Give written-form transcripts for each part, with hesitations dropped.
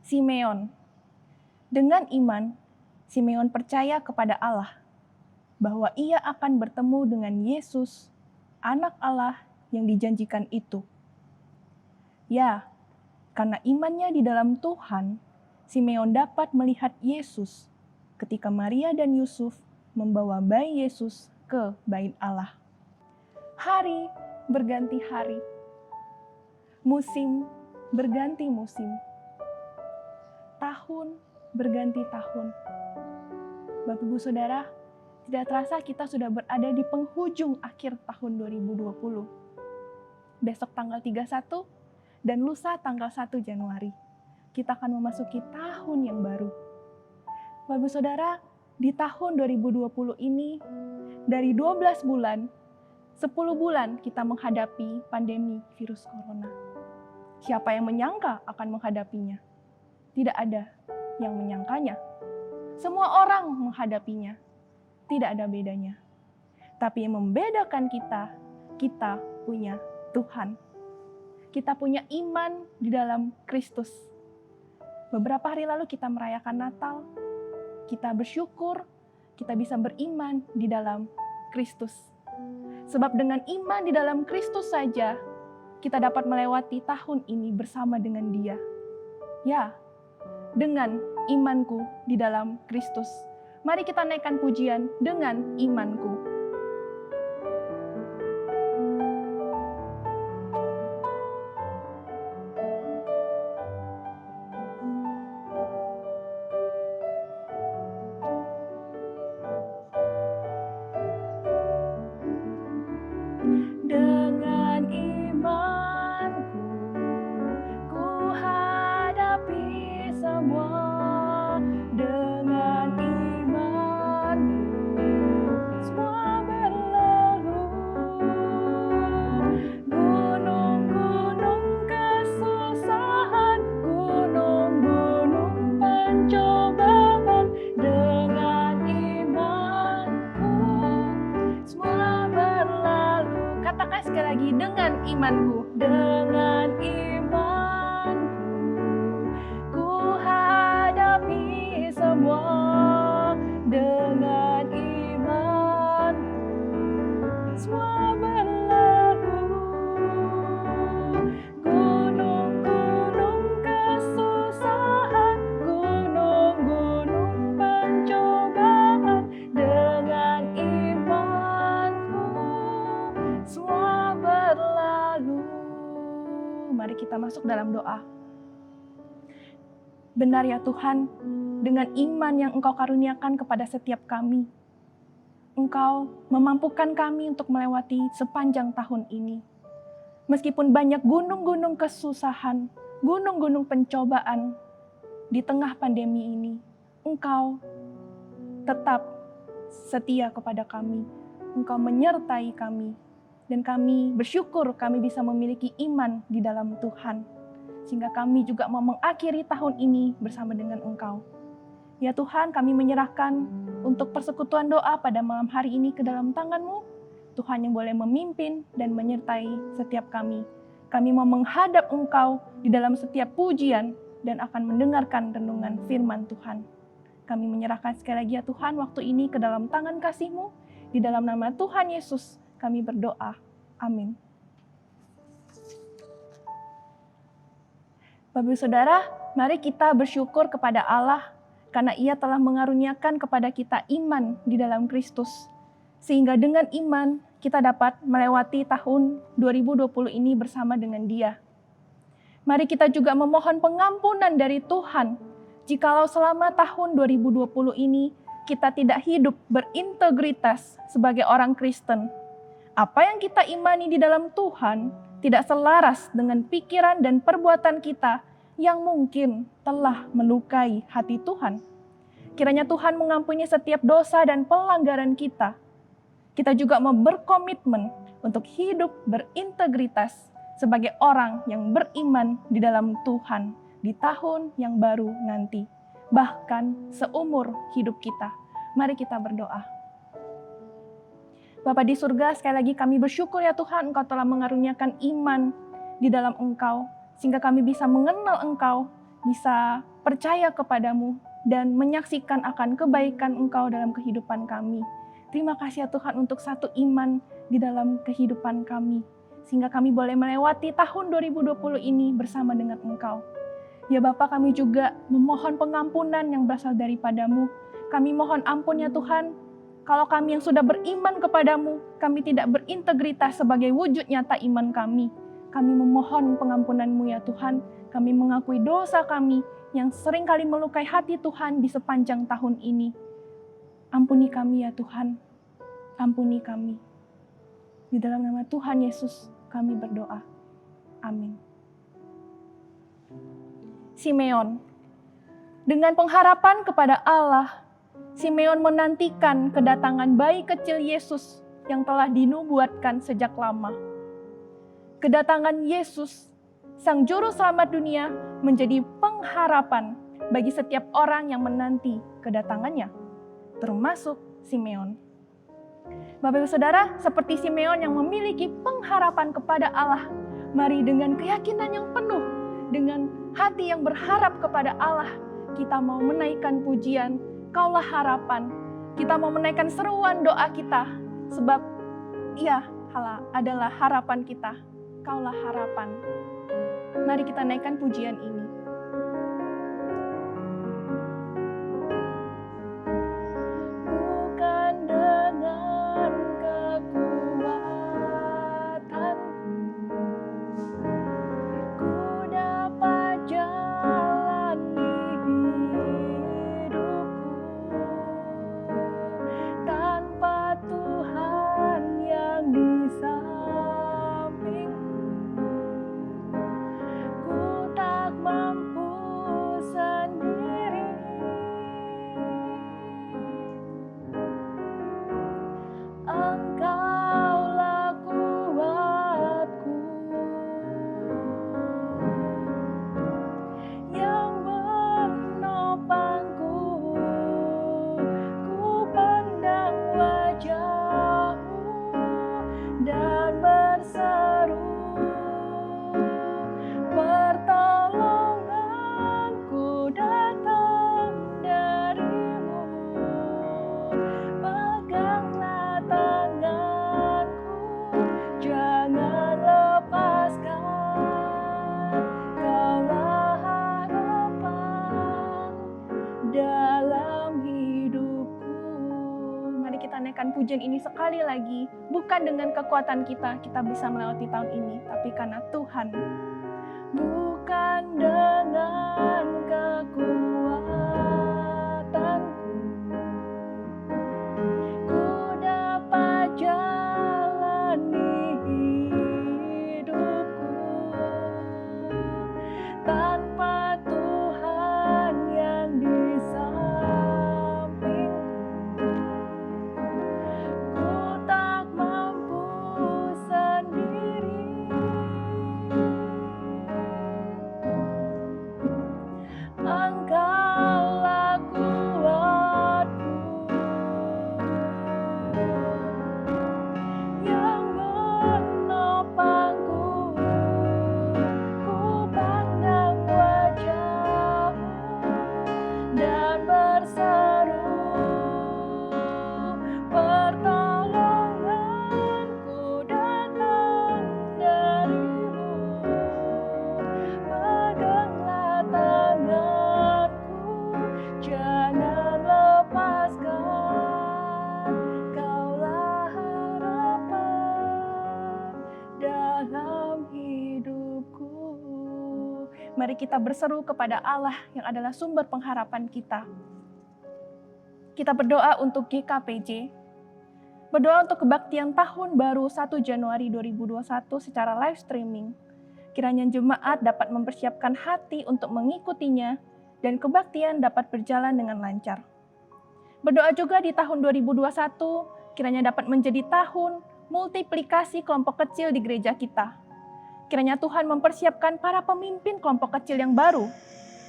Simeon. Dengan iman, Simeon percaya kepada Allah bahwa ia akan bertemu dengan Yesus, anak Allah yang dijanjikan itu. Ya, karena imannya di dalam Tuhan, Simeon dapat melihat Yesus ketika Maria dan Yusuf membawa bayi Yesus ke bait Allah. Hari berganti hari, musim berganti musim, tahun berganti tahun. Bapak Ibu Saudara, tidak terasa kita sudah berada di penghujung akhir tahun 2020. Besok tanggal 31 dan lusa tanggal 1 Januari. Kita akan memasuki tahun yang baru. Bapak Ibu Saudara, di tahun 2020 ini, dari 12 bulan, 10 bulan kita menghadapi pandemi virus corona. Siapa yang menyangka akan menghadapinya? Tidak ada yang menyangkanya. Semua orang menghadapinya. Tidak ada bedanya. Tapi yang membedakan kita punya Tuhan. Kita punya iman di dalam Kristus. Beberapa hari lalu kita merayakan Natal. Kita bersyukur, kita bisa beriman di dalam Kristus. Sebab dengan iman di dalam Kristus saja, kita dapat melewati tahun ini bersama dengan Dia. Ya, dengan imanku di dalam Kristus. Mari kita naikkan pujian dengan imanku. Dengan imanku, ku hadapi semua. Dengan imanku, semua berlalu. Gunung-gunung kesusahan, gunung-gunung pencobaan. Dengan imanku, semua berlalu. Katakan sekali lagi, dengan imanku. Dengan imanku, ku hadapi semua. Dengan imanku, semua berlalu. Gunung-gunung kesusahan, gunung-gunung pencobaan. Dengan imanku, semua berlalu. Mari kita masuk dalam doa. Benar ya Tuhan, dengan iman yang Engkau karuniakan kepada setiap kami, Engkau memampukan kami untuk melewati sepanjang tahun ini. Meskipun banyak gunung-gunung kesusahan, gunung-gunung pencobaan di tengah pandemi ini, Engkau tetap setia kepada kami. Engkau menyertai kami. Dan kami bersyukur kami bisa memiliki iman di dalam Tuhan. Sehingga kami juga mau mengakhiri tahun ini bersama dengan Engkau. Ya Tuhan, kami menyerahkan untuk persekutuan doa pada malam hari ini ke dalam tangan-Mu. Tuhan yang boleh memimpin dan menyertai setiap kami. Kami mau menghadap Engkau di dalam setiap pujian dan akan mendengarkan renungan firman Tuhan. Kami menyerahkan sekali lagi ya Tuhan waktu ini ke dalam tangan kasih-Mu. Di dalam nama Tuhan Yesus kami berdoa. Amin. Bapak Ibu Saudara, mari kita bersyukur kepada Allah karena Ia telah mengaruniakan kepada kita iman di dalam Kristus. Sehingga dengan iman kita dapat melewati tahun 2020 ini bersama dengan Dia. Mari kita juga memohon pengampunan dari Tuhan jikalau selama tahun 2020 ini kita tidak hidup berintegritas sebagai orang Kristen. Apa yang kita imani di dalam Tuhan tidak selaras dengan pikiran dan perbuatan kita yang mungkin telah melukai hati Tuhan. Kiranya Tuhan mengampuni setiap dosa dan pelanggaran kita. Kita juga mau berkomitmen untuk hidup berintegritas sebagai orang yang beriman di dalam Tuhan di tahun yang baru nanti. Bahkan seumur hidup kita. Mari kita berdoa. Bapa di surga, sekali lagi kami bersyukur ya Tuhan, Engkau telah mengaruniakan iman di dalam Engkau, sehingga kami bisa mengenal Engkau, bisa percaya kepadamu dan menyaksikan akan kebaikan Engkau dalam kehidupan kami. Terima kasih ya Tuhan untuk satu iman di dalam kehidupan kami, sehingga kami boleh melewati tahun 2020 ini bersama dengan Engkau. Ya Bapa, kami juga memohon pengampunan yang berasal daripadamu. Kami mohon ampun ya Tuhan, kalau kami yang sudah beriman kepadamu, kami tidak berintegritas sebagai wujud nyata iman kami. Kami memohon pengampunan-Mu ya Tuhan. Kami mengakui dosa kami yang seringkali melukai hati Tuhan di sepanjang tahun ini. Ampuni kami ya Tuhan, ampuni kami. Di dalam nama Tuhan Yesus kami berdoa. Amin. Simeon. Dengan pengharapan kepada Allah, Simeon menantikan kedatangan bayi kecil Yesus yang telah dinubuatkan sejak lama. Kedatangan Yesus, Sang Juru Selamat dunia, menjadi pengharapan bagi setiap orang yang menanti kedatangannya, termasuk Simeon. Bapak Ibu Saudara, seperti Simeon yang memiliki pengharapan kepada Allah, mari dengan keyakinan yang penuh, dengan hati yang berharap kepada Allah, kita mau menaikkan pujian, Kaulah harapan. Kita mau menaikkan seruan doa kita, sebab Ia adalah harapan kita, Kaulah harapan. Mari kita naikkan pujian ini. Bukan dengan kekuatanku, ku dapat jalani hidupku tanpa Tuhan yang di sampingku. Ku tak mampu sendiri. Engkaulah kuatku yang menopangku. Ku pandang wajah-Mu dan berseru, pertolonganku datang dari-Mu. Peganglah tanganku, jangan lepaskan. Kaulah harapan dalam hidupku. Mari kita naikkan pujian ini sekali lagi. Bukan dengan kekuatan kita bisa melewati tahun ini, tapi karena Tuhan. Bukan dengan kekuatanku, ku dapat jalani hidupku tanpa Tuhan yang di sampingku. Ku tak mampu sendiri. Engkaulah kuatku yang menopangku. Ku pandang wajah-Mu dan berseru, pertolonganku datang dari-Mu. Peganglah tanganku, jangan lepaskan. Kaulah harapan dalam hidupku. Mari kita berseru kepada Allah yang adalah sumber pengharapan kita. Kita berdoa untuk GKPJ, berdoa untuk kebaktian tahun baru 1 Januari 2021 secara live streaming. Kiranya jemaat dapat mempersiapkan hati untuk mengikutinya dan kebaktian dapat berjalan dengan lancar. Berdoa juga di tahun 2021, kiranya dapat menjadi tahun multiplikasi kelompok kecil di gereja kita. Kiranya Tuhan mempersiapkan para pemimpin kelompok kecil yang baru,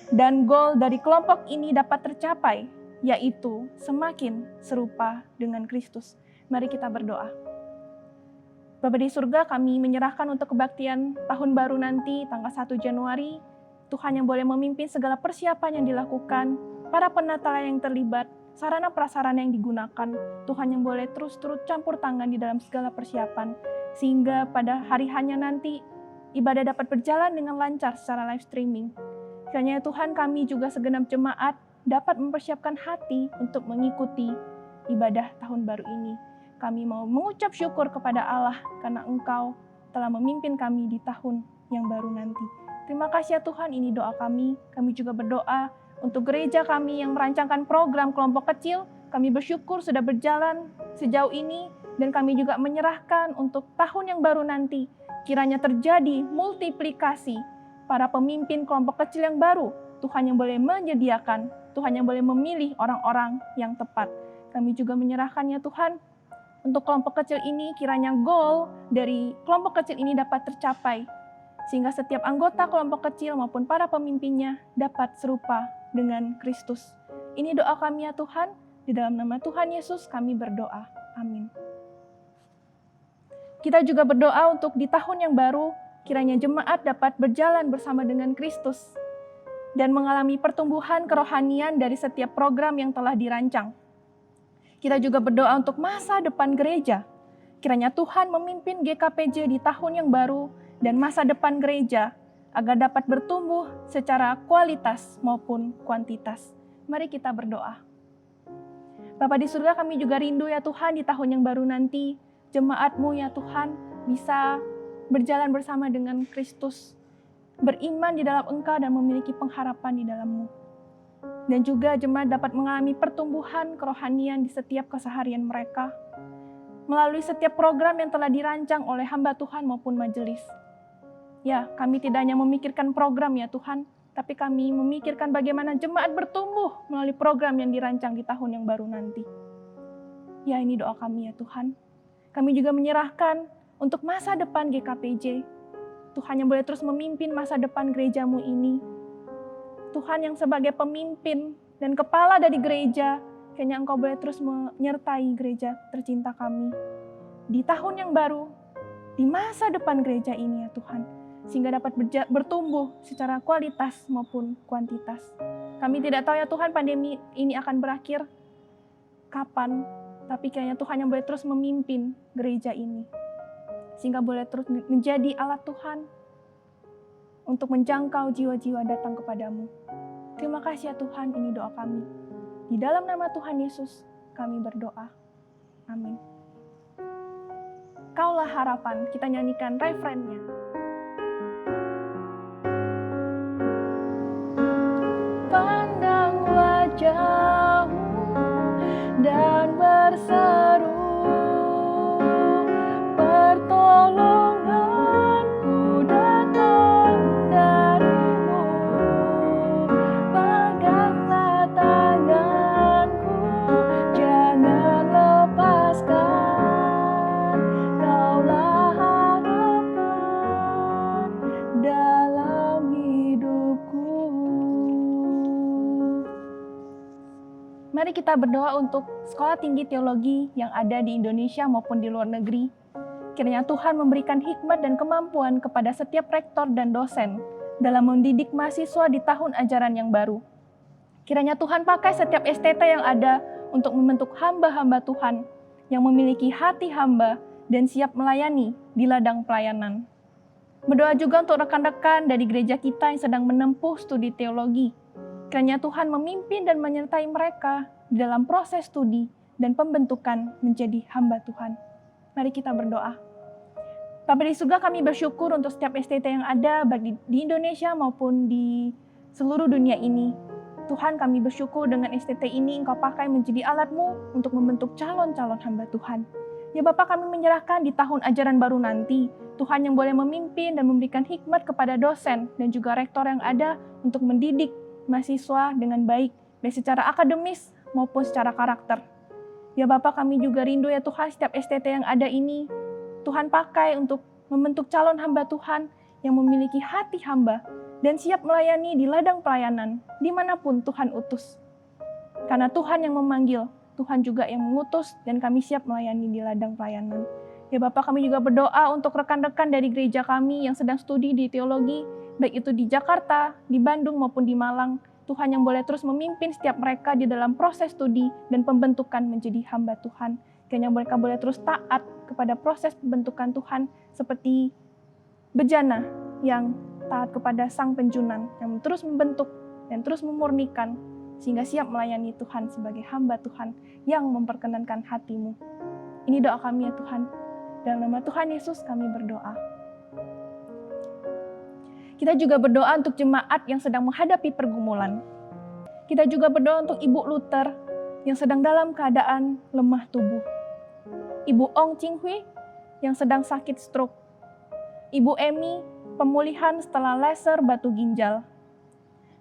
dan goal dari kelompok ini dapat tercapai, yaitu semakin serupa dengan Kristus. Mari kita berdoa. Bapa di surga, kami menyerahkan untuk kebaktian tahun baru nanti tanggal 1 Januari. Tuhan yang boleh memimpin segala persiapan yang dilakukan, para penata yang terlibat, sarana prasarana yang digunakan. Tuhan yang boleh terus turut campur tangan di dalam segala persiapan, sehingga pada hari hanya nanti ibadah dapat berjalan dengan lancar secara live streaming. Kiranya Tuhan, kami juga segenap jemaat dapat mempersiapkan hati untuk mengikuti ibadah tahun baru ini. Kami mau mengucap syukur kepada Allah karena Engkau telah memimpin kami di tahun yang baru nanti. Terima kasih ya Tuhan, ini doa kami. Kami juga berdoa untuk gereja kami yang merancangkan program kelompok kecil. Kami bersyukur sudah berjalan sejauh ini, dan kami juga menyerahkan untuk tahun yang baru nanti. Kiranya terjadi multiplikasi para pemimpin kelompok kecil yang baru. Tuhan yang boleh menyediakan, Tuhan yang boleh memilih orang-orang yang tepat. Kami juga menyerahkan ya Tuhan, untuk kelompok kecil ini kiranya goal dari kelompok kecil ini dapat tercapai, sehingga setiap anggota kelompok kecil maupun para pemimpinnya dapat serupa dengan Kristus. Ini doa kami ya Tuhan, di dalam nama Tuhan Yesus kami berdoa. Amin. Kita juga berdoa untuk di tahun yang baru, kiranya jemaat dapat berjalan bersama dengan Kristus dan mengalami pertumbuhan kerohanian dari setiap program yang telah dirancang. Kita juga berdoa untuk masa depan gereja. Kiranya Tuhan memimpin GKPJ di tahun yang baru dan masa depan gereja agar dapat bertumbuh secara kualitas maupun kuantitas. Mari kita berdoa. Bapa di surga, kami juga rindu ya Tuhan di tahun yang baru nanti, jemaat-Mu ya Tuhan bisa berjalan bersama dengan Kristus, beriman di dalam Engkau dan memiliki pengharapan di dalam-Mu. Dan juga jemaat dapat mengalami pertumbuhan kerohanian di setiap keseharian mereka, melalui setiap program yang telah dirancang oleh hamba Tuhan maupun majelis. Ya, kami tidak hanya memikirkan program ya Tuhan, tapi kami memikirkan bagaimana jemaat bertumbuh melalui program yang dirancang di tahun yang baru nanti. Ya, ini doa kami ya Tuhan. Kami juga menyerahkan untuk masa depan GKPJ. Tuhan yang boleh terus memimpin masa depan gereja-Mu ini. Tuhan yang sebagai pemimpin dan kepala dari gereja, kiranya Engkau boleh terus menyertai gereja tercinta kami di tahun yang baru, di masa depan gereja ini ya Tuhan, sehingga dapat bertumbuh secara kualitas maupun kuantitas. Kami tidak tahu ya Tuhan pandemi ini akan berakhir kapan, tapi kiranya Tuhan yang boleh terus memimpin gereja ini, sehingga boleh terus menjadi alat Tuhan untuk menjangkau jiwa-jiwa datang kepadamu. Terima kasih ya Tuhan, ini doa kami. Di dalam nama Tuhan Yesus, kami berdoa. Amin. Kaulah harapan, kita nyanyikan refrennya. Pandang wajah-Mu dan berseru, pertolonganku datang dari-Mu. Peganglah tanganku, jangan lepaskan. Kaulah harapan dalam hidupku. Mari kita berdoa untuk sekolah tinggi teologi yang ada di Indonesia maupun di luar negeri. Kiranya Tuhan memberikan hikmat dan kemampuan kepada setiap rektor dan dosen dalam mendidik mahasiswa di tahun ajaran yang baru. Kiranya Tuhan pakai setiap STT yang ada untuk membentuk hamba-hamba Tuhan yang memiliki hati hamba dan siap melayani di ladang pelayanan. Berdoa juga untuk rekan-rekan dari gereja kita yang sedang menempuh studi teologi. Kiranya Tuhan memimpin dan menyertai mereka di dalam proses studi dan pembentukan menjadi hamba Tuhan. Mari kita berdoa. Bapa di surga, kami bersyukur untuk setiap STT yang ada baik di Indonesia maupun di seluruh dunia ini. Tuhan, kami bersyukur dengan STT ini Engkau pakai menjadi alat-Mu untuk membentuk calon-calon hamba Tuhan. Ya Bapak, kami menyerahkan di tahun ajaran baru nanti, Tuhan yang boleh memimpin dan memberikan hikmat kepada dosen dan juga rektor yang ada untuk mendidik mahasiswa dengan baik secara akademis maupun secara karakter. Ya Bapak, kami juga rindu ya Tuhan setiap STT yang ada ini, Tuhan pakai untuk membentuk calon hamba Tuhan yang memiliki hati hamba dan siap melayani di ladang pelayanan dimanapun Tuhan utus. Karena Tuhan yang memanggil, Tuhan juga yang mengutus dan kami siap melayani di ladang pelayanan. Ya Bapak, kami juga berdoa untuk rekan-rekan dari gereja kami yang sedang studi di teologi. baik itu di Jakarta, di Bandung maupun di Malang. Tuhan yang boleh terus memimpin setiap mereka di dalam proses studi dan pembentukan menjadi hamba Tuhan. Kiranya mereka boleh terus taat kepada proses pembentukan Tuhan seperti bejana yang taat kepada sang penjunan yang terus membentuk dan terus memurnikan sehingga siap melayani Tuhan sebagai hamba Tuhan yang memperkenankan hati-Mu. Ini doa kami ya Tuhan. Dalam nama Tuhan Yesus kami berdoa. Kita juga berdoa untuk jemaat yang sedang menghadapi pergumulan. Kita juga berdoa untuk Ibu Luther yang sedang dalam keadaan lemah tubuh. Ibu Ong Ching Hui yang sedang sakit stroke. Ibu Emi pemulihan setelah laser batu ginjal.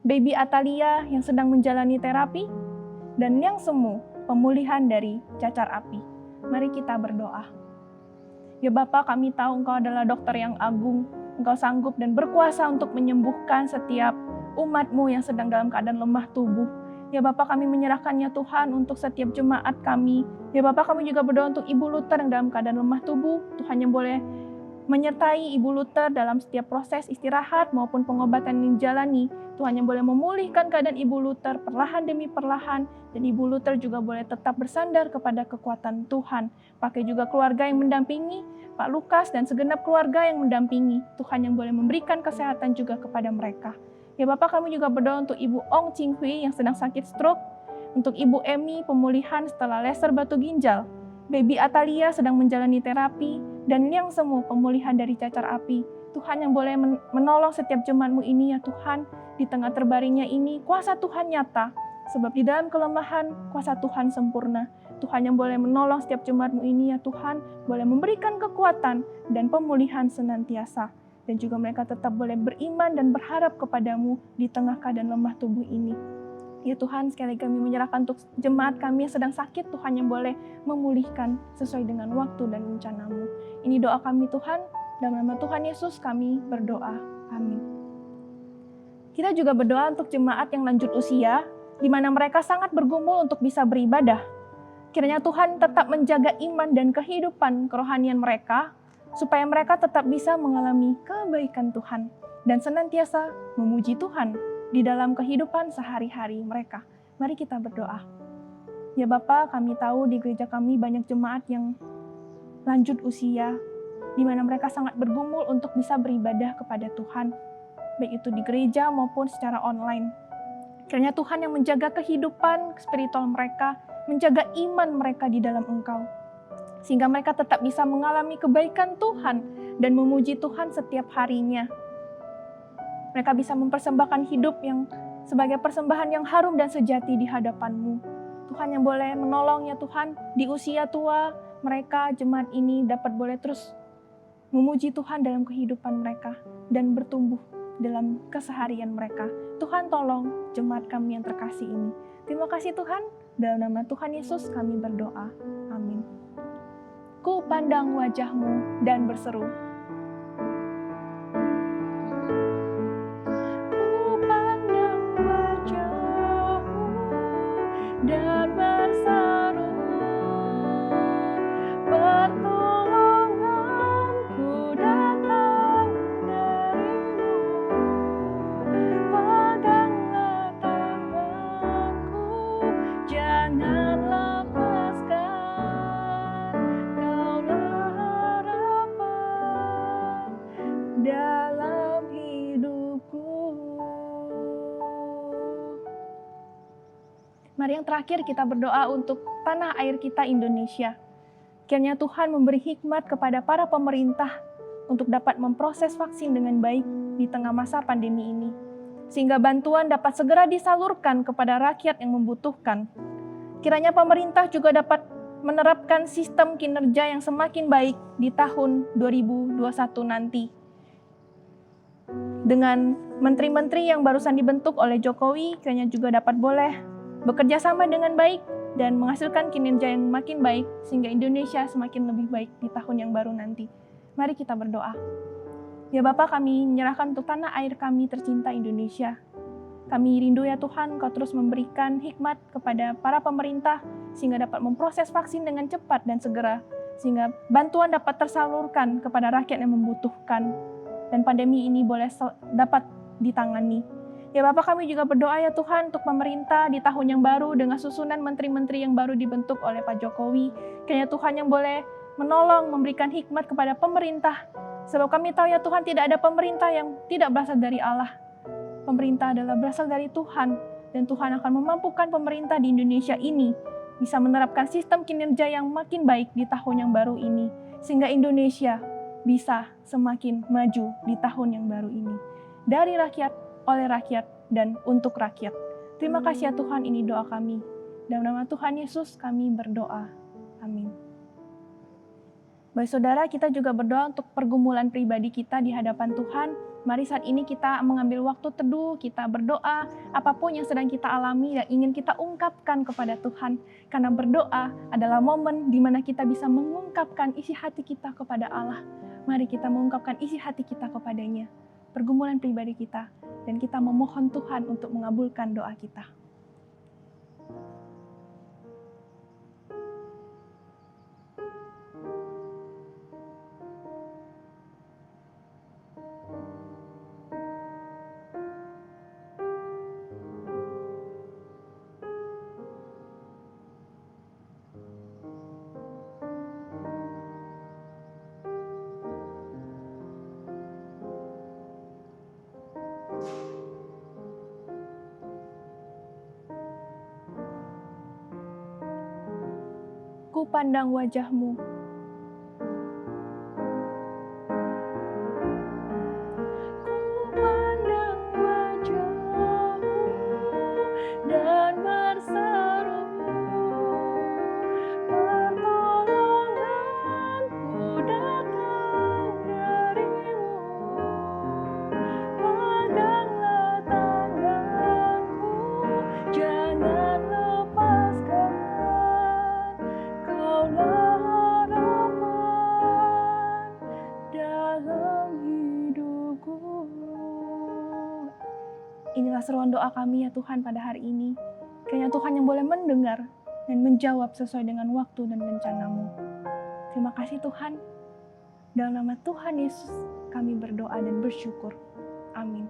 Baby Atalia yang sedang menjalani terapi. Dan yang semu pemulihan dari cacar api. Mari kita berdoa. Ya Bapa, kami tahu Engkau adalah dokter yang agung. Engkau sanggup dan berkuasa untuk menyembuhkan setiap umat-Mu yang sedang dalam keadaan lemah tubuh. Ya Bapa, kami menyerahkannya Tuhan untuk setiap jemaat kami. Ya Bapa, kami juga berdoa untuk Ibu Luther yang dalam keadaan lemah tubuh. Tuhan yang boleh menyertai Ibu Luther dalam setiap proses istirahat maupun pengobatan yang dijalani. Tuhan yang boleh memulihkan keadaan Ibu Luther perlahan demi perlahan. Dan Ibu Luther juga boleh tetap bersandar kepada kekuatan Tuhan. Pakai juga keluarga yang mendampingi, Pak Lukas dan segenap keluarga yang mendampingi. Tuhan yang boleh memberikan kesehatan juga kepada mereka. Ya Bapak, kami juga berdoa untuk Ibu Ong Ching Hui yang sedang sakit stroke. Untuk Ibu Emi pemulihan setelah laser batu ginjal. Baby Atalia sedang menjalani terapi. Dan yang semua pemulihan dari cacar api. Tuhan yang boleh menolong setiap jemaat-Mu ini ya Tuhan. Di tengah terbaringnya ini, kuasa Tuhan nyata. Sebab di dalam kelemahan, kuasa Tuhan sempurna. Tuhan yang boleh menolong setiap jemaat-Mu ini ya Tuhan, boleh memberikan kekuatan dan pemulihan senantiasa. Dan juga mereka tetap boleh beriman dan berharap kepadamu di tengah keadaan lemah tubuh ini. Ya Tuhan, sekali lagi kami menyerahkan untuk jemaat kami yang sedang sakit, Tuhan yang boleh memulihkan sesuai dengan waktu dan rencana-Mu. Ini doa kami Tuhan, dalam nama Tuhan Yesus kami berdoa. Amin. Kita juga berdoa untuk jemaat yang lanjut usia, di mana mereka sangat bergumul untuk bisa beribadah. Kiranya Tuhan tetap menjaga iman dan kehidupan kerohanian mereka, supaya mereka tetap bisa mengalami kebaikan Tuhan dan senantiasa memuji Tuhan di dalam kehidupan sehari-hari mereka. Mari kita berdoa. Ya Bapa, kami tahu di gereja kami banyak jemaat yang lanjut usia, di mana mereka sangat bergumul untuk bisa beribadah kepada Tuhan, baik itu di gereja maupun secara online. Kiranya Tuhan yang menjaga kehidupan spiritual mereka, menjaga iman mereka di dalam Engkau. Sehingga mereka tetap bisa mengalami kebaikan Tuhan dan memuji Tuhan setiap harinya. Mereka bisa mempersembahkan hidup yang sebagai persembahan yang harum dan sejati di hadapan-Mu. Tuhan yang boleh menolongnya Tuhan di usia tua, mereka jemaat ini dapat boleh terus memuji Tuhan dalam kehidupan mereka dan bertumbuh dalam keseharian mereka. Tuhan tolong jemaat kami yang terkasih ini. Terima kasih Tuhan, dalam nama Tuhan Yesus kami berdoa. Amin. Ku pandang wajah-Mu dan berseru. Ku pandang wajah-Mu dan berseru. Pertolonganku datang dari-Mu. Peganglah tanganku, jangan lepaskan. Dalam hidupku. Mari yang terakhir kita berdoa untuk tanah air kita Indonesia. Kiranya Tuhan memberi hikmat kepada para pemerintah untuk dapat memproses vaksin dengan baik di tengah masa pandemi ini. Sehingga bantuan dapat segera disalurkan kepada rakyat yang membutuhkan. Kiranya pemerintah juga dapat menerapkan sistem kinerja yang semakin baik di tahun 2021 nanti. Dengan menteri-menteri yang barusan dibentuk oleh Jokowi, kiranya juga dapat boleh bekerja sama dengan baik dan menghasilkan kinerja yang makin baik sehingga Indonesia semakin lebih baik di tahun yang baru nanti. Mari kita berdoa. Ya Bapa, kami menyerahkan untuk tanah air kami tercinta Indonesia. Kami rindu ya Tuhan, Kau terus memberikan hikmat kepada para pemerintah sehingga dapat memproses vaksin dengan cepat dan segera, sehingga bantuan dapat tersalurkan kepada rakyat yang membutuhkan. dan pandemi ini boleh dapat ditangani. Ya Bapa, kami juga berdoa ya Tuhan untuk pemerintah di tahun yang baru dengan susunan menteri-menteri yang baru dibentuk oleh Pak Jokowi. Kiranya Tuhan yang boleh menolong, memberikan hikmat kepada pemerintah. Sebab kami tahu ya Tuhan, tidak ada pemerintah yang tidak berasal dari Allah. Pemerintah adalah berasal dari Tuhan, dan Tuhan akan memampukan pemerintah di Indonesia ini bisa menerapkan sistem kinerja yang makin baik di tahun yang baru ini, sehingga Indonesia bisa semakin maju di tahun yang baru ini. Dari rakyat, oleh rakyat, dan untuk rakyat. Terima kasih ya Tuhan, ini doa kami. Dalam nama Tuhan Yesus kami berdoa. Amin. Baik saudara, kita juga berdoa untuk pergumulan pribadi kita di hadapan Tuhan. Mari saat ini kita mengambil waktu teduh, kita berdoa, apapun yang sedang kita alami dan ingin kita ungkapkan kepada Tuhan. Karena berdoa adalah momen di mana kita bisa mengungkapkan isi hati kita kepada Allah. Mari kita mengungkapkan isi hati kita kepadanya, pergumulan pribadi kita, dan kita memohon Tuhan untuk mengabulkan doa kita. Ku pandang wajah-Mu. Ku pandang wajah-Mu dan berseru, pertolonganku datang dari-Mu. Peganglah tanganku, jangan lepaskan. Kaulah harapan dalam hidupku. Inilah seruan doa kami ya Tuhan pada hari ini. Kiranya Tuhan yang boleh mendengar dan menjawab sesuai dengan waktu dan rencana-Mu. Terima kasih Tuhan. Dalam nama Tuhan Yesus kami berdoa dan bersyukur. Amin.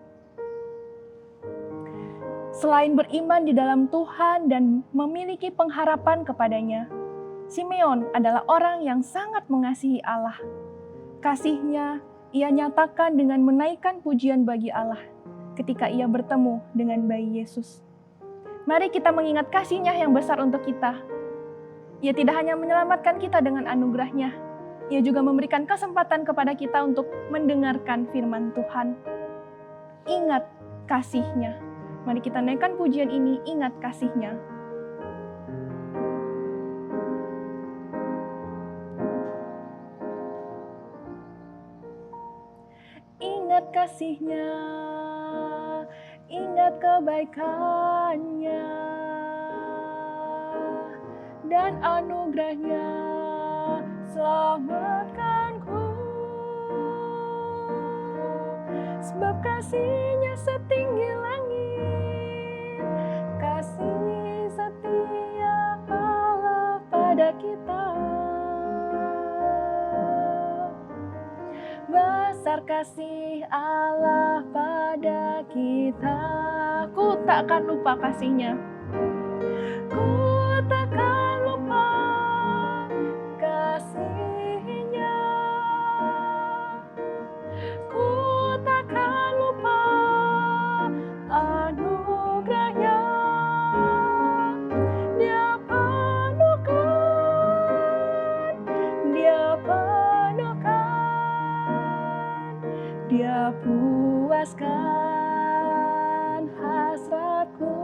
Selain beriman di dalam Tuhan dan memiliki pengharapan kepadanya, Simeon adalah orang yang sangat mengasihi Allah. Kasihnya ia nyatakan dengan menaikkan pujian bagi Allah ketika ia bertemu dengan bayi Yesus. Mari kita mengingat kasih-Nya yang besar untuk kita. Ia tidak hanya menyelamatkan kita dengan anugerah-Nya, Ia juga memberikan kesempatan kepada kita untuk mendengarkan firman Tuhan. Ingat kasih-Nya. Mari kita naikkan pujian ini, ingat kasih-Nya. Ingat kasih-Nya, ingat kebaikan-Nya, dan anugerah-Nya selamatkanku. Sebab kasih-Nya setinggi langit, kasih setia Allah pada kita. Besar kasih Allah pada kita. Ku takkan lupa kasih-Nya. Ku takkan lupa kasih-Nya. Ku takkan lupa anugerah-Nya. Dia penuhkan, Dia penuhkan, Dia puaskan hasratku.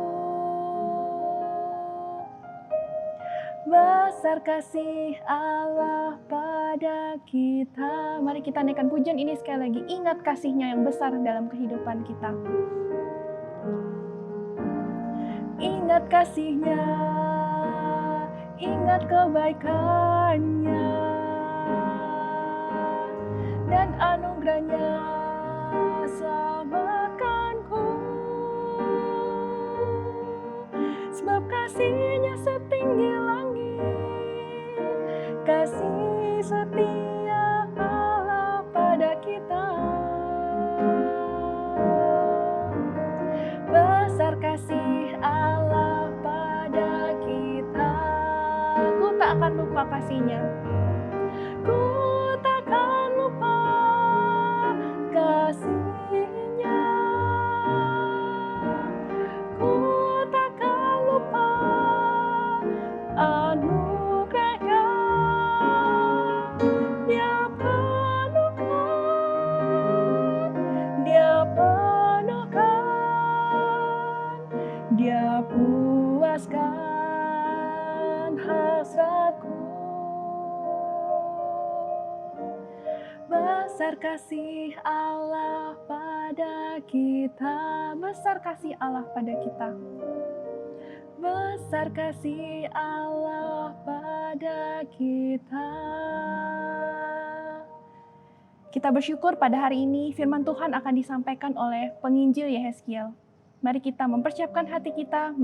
Besar kasih Allah pada kita. Mari kita naikkan pujian ini sekali lagi. Ingat kasih-Nya yang besar dalam kehidupan kita. Ingat kasih-Nya, ingat kebaikan-Nya, dan anugerah-Nya selamatkanku. Sebab kasih-Nya setinggi langit, kasih setia Allah pada kita. kasih-Nya. Ku takkan lupa kasih-Nya. Ku takkan lupa anugerah-Nya. Dia penuhkan, Dia penuhkan, Dia puaskan hasratku. Besar kasih Allah pada kita, besar kasih Allah pada kita. Besar kasih Allah pada kita. Kita bersyukur pada hari ini firman Tuhan akan disampaikan oleh penginjil Yehezkiel. Mari kita mempersiapkan hati kita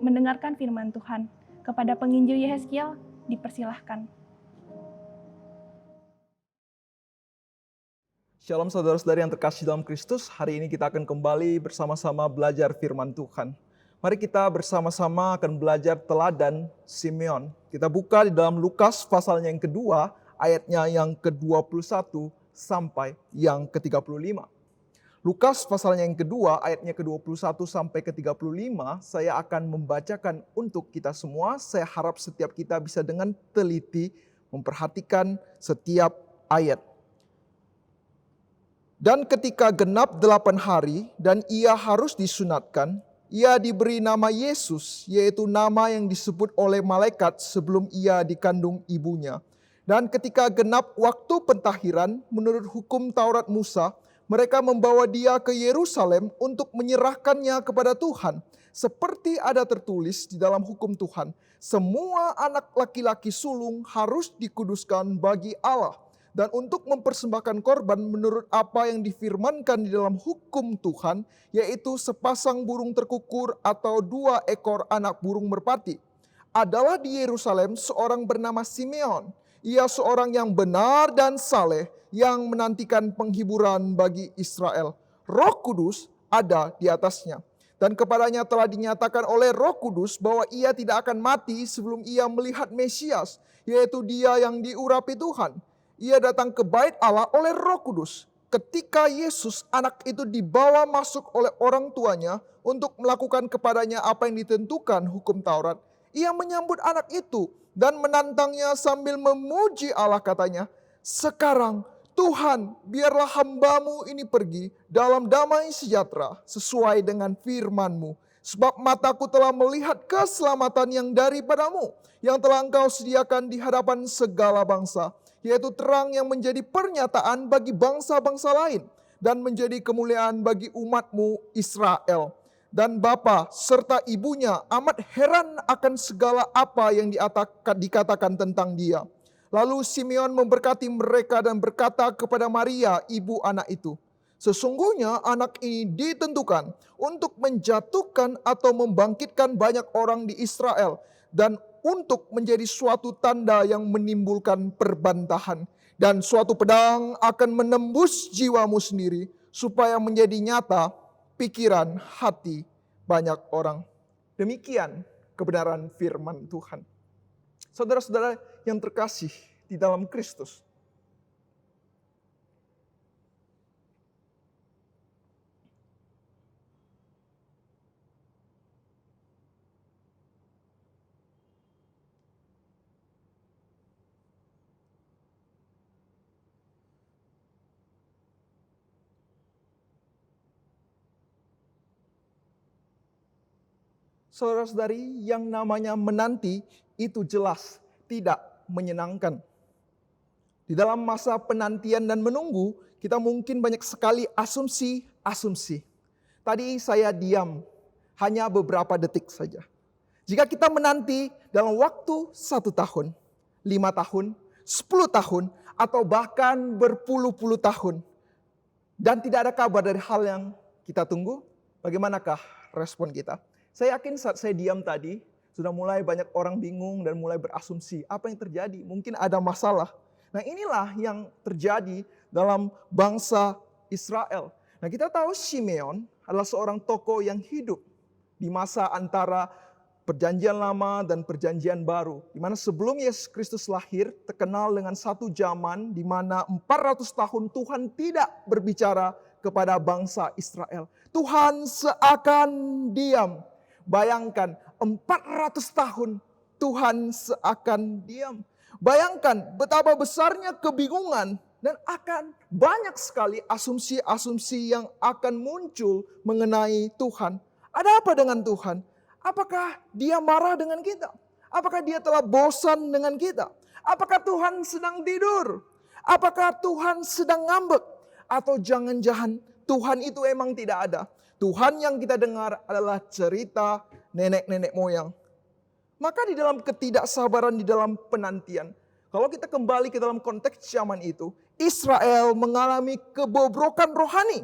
mendengarkan firman Tuhan. Kepada penginjil Yehezkiel, dipersilahkan. Shalom saudara-saudari yang terkasih dalam Kristus. Hari ini kita akan kembali bersama-sama belajar firman Tuhan. Mari kita bersama-sama akan belajar teladan Simeon. Kita buka di dalam Lukas pasalnya yang kedua, ayatnya yang ke-21 sampai yang ke-35. Lukas pasalnya yang kedua, ayatnya ke-21 sampai ke-35, saya akan membacakan untuk kita semua. Saya harap setiap kita bisa dengan teliti memperhatikan setiap ayat. Dan ketika genap 8 hari dan ia harus disunatkan, ia diberi nama Yesus, yaitu nama yang disebut oleh malaikat sebelum ia dikandung ibunya. Dan ketika genap waktu pentahiran, menurut hukum Taurat Musa, mereka membawa dia ke Yerusalem untuk menyerahkannya kepada Tuhan. Seperti ada tertulis di dalam hukum Tuhan, semua anak laki-laki sulung harus dikuduskan bagi Allah. Dan untuk mempersembahkan korban menurut apa yang difirmankan di dalam hukum Tuhan, yaitu sepasang burung terkukur atau 2 ekor anak burung merpati. Adalah di Yerusalem seorang bernama Simeon. Ia seorang yang benar dan saleh, yang menantikan penghiburan bagi Israel. Roh Kudus ada di atasnya. Dan kepadanya telah dinyatakan oleh Roh Kudus bahwa ia tidak akan mati sebelum ia melihat Mesias, yaitu dia yang diurapi Tuhan. Ia datang ke bait Allah oleh Roh Kudus. Ketika Yesus anak itu dibawa masuk oleh orang tuanya untuk melakukan kepadanya apa yang ditentukan hukum Taurat, ia menyambut anak itu dan menantangnya sambil memuji Allah, katanya, "Sekarang Tuhan, biarlah hamba-Mu ini pergi dalam damai sejahtera sesuai dengan firman-Mu. Sebab mataku telah melihat keselamatan yang daripada-Mu, yang telah Engkau sediakan di hadapan segala bangsa, yaitu terang yang menjadi pernyataan bagi bangsa-bangsa lain dan menjadi kemuliaan bagi umat-Mu Israel." Dan bapa serta ibunya amat heran akan segala apa yang dikatakan tentang dia. Lalu Simeon memberkati mereka dan berkata kepada Maria, ibu anak itu, "Sesungguhnya anak ini ditentukan untuk menjatuhkan atau membangkitkan banyak orang di Israel, dan untuk menjadi suatu tanda yang menimbulkan perbantahan. Dan suatu pedang akan menembus jiwamu sendiri, supaya menjadi nyata pikiran hati banyak orang." Demikian kebenaran firman Tuhan. Saudara-saudara yang terkasih di dalam Kristus, saudara-saudari, yang namanya menanti itu jelas tidak menyenangkan. Di dalam masa penantian dan menunggu, kita mungkin banyak sekali asumsi. Tadi saya diam hanya beberapa detik saja. Jika kita menanti dalam waktu 1 tahun, 5 tahun, 10 tahun, atau bahkan berpuluh-puluh tahun, dan tidak ada kabar dari hal yang kita tunggu, bagaimanakah respon kita? Saya yakin saat saya diam tadi, sudah mulai banyak orang bingung dan mulai berasumsi. Apa yang terjadi? Mungkin ada masalah. Nah, inilah yang terjadi dalam bangsa Israel. Nah, kita tahu Simeon adalah seorang tokoh yang hidup di masa antara Perjanjian Lama dan Perjanjian Baru. Di mana sebelum Yesus Kristus lahir, terkenal dengan satu zaman di mana 400 tahun Tuhan tidak berbicara kepada bangsa Israel. Tuhan seakan diam. Bayangkan 400 tahun Tuhan seakan diam. Bayangkan betapa besarnya kebingungan dan akan banyak sekali asumsi-asumsi yang akan muncul mengenai Tuhan. Ada apa dengan Tuhan? Apakah dia marah dengan kita? Apakah dia telah bosan dengan kita? Apakah Tuhan sedang tidur? Apakah Tuhan sedang ngambek? Atau jangan-jangan Tuhan itu emang tidak ada? Tuhan yang kita dengar adalah cerita nenek-nenek moyang. Maka di dalam ketidaksabaran, di dalam penantian, kalau kita kembali ke dalam konteks zaman itu, Israel mengalami kebobrokan rohani.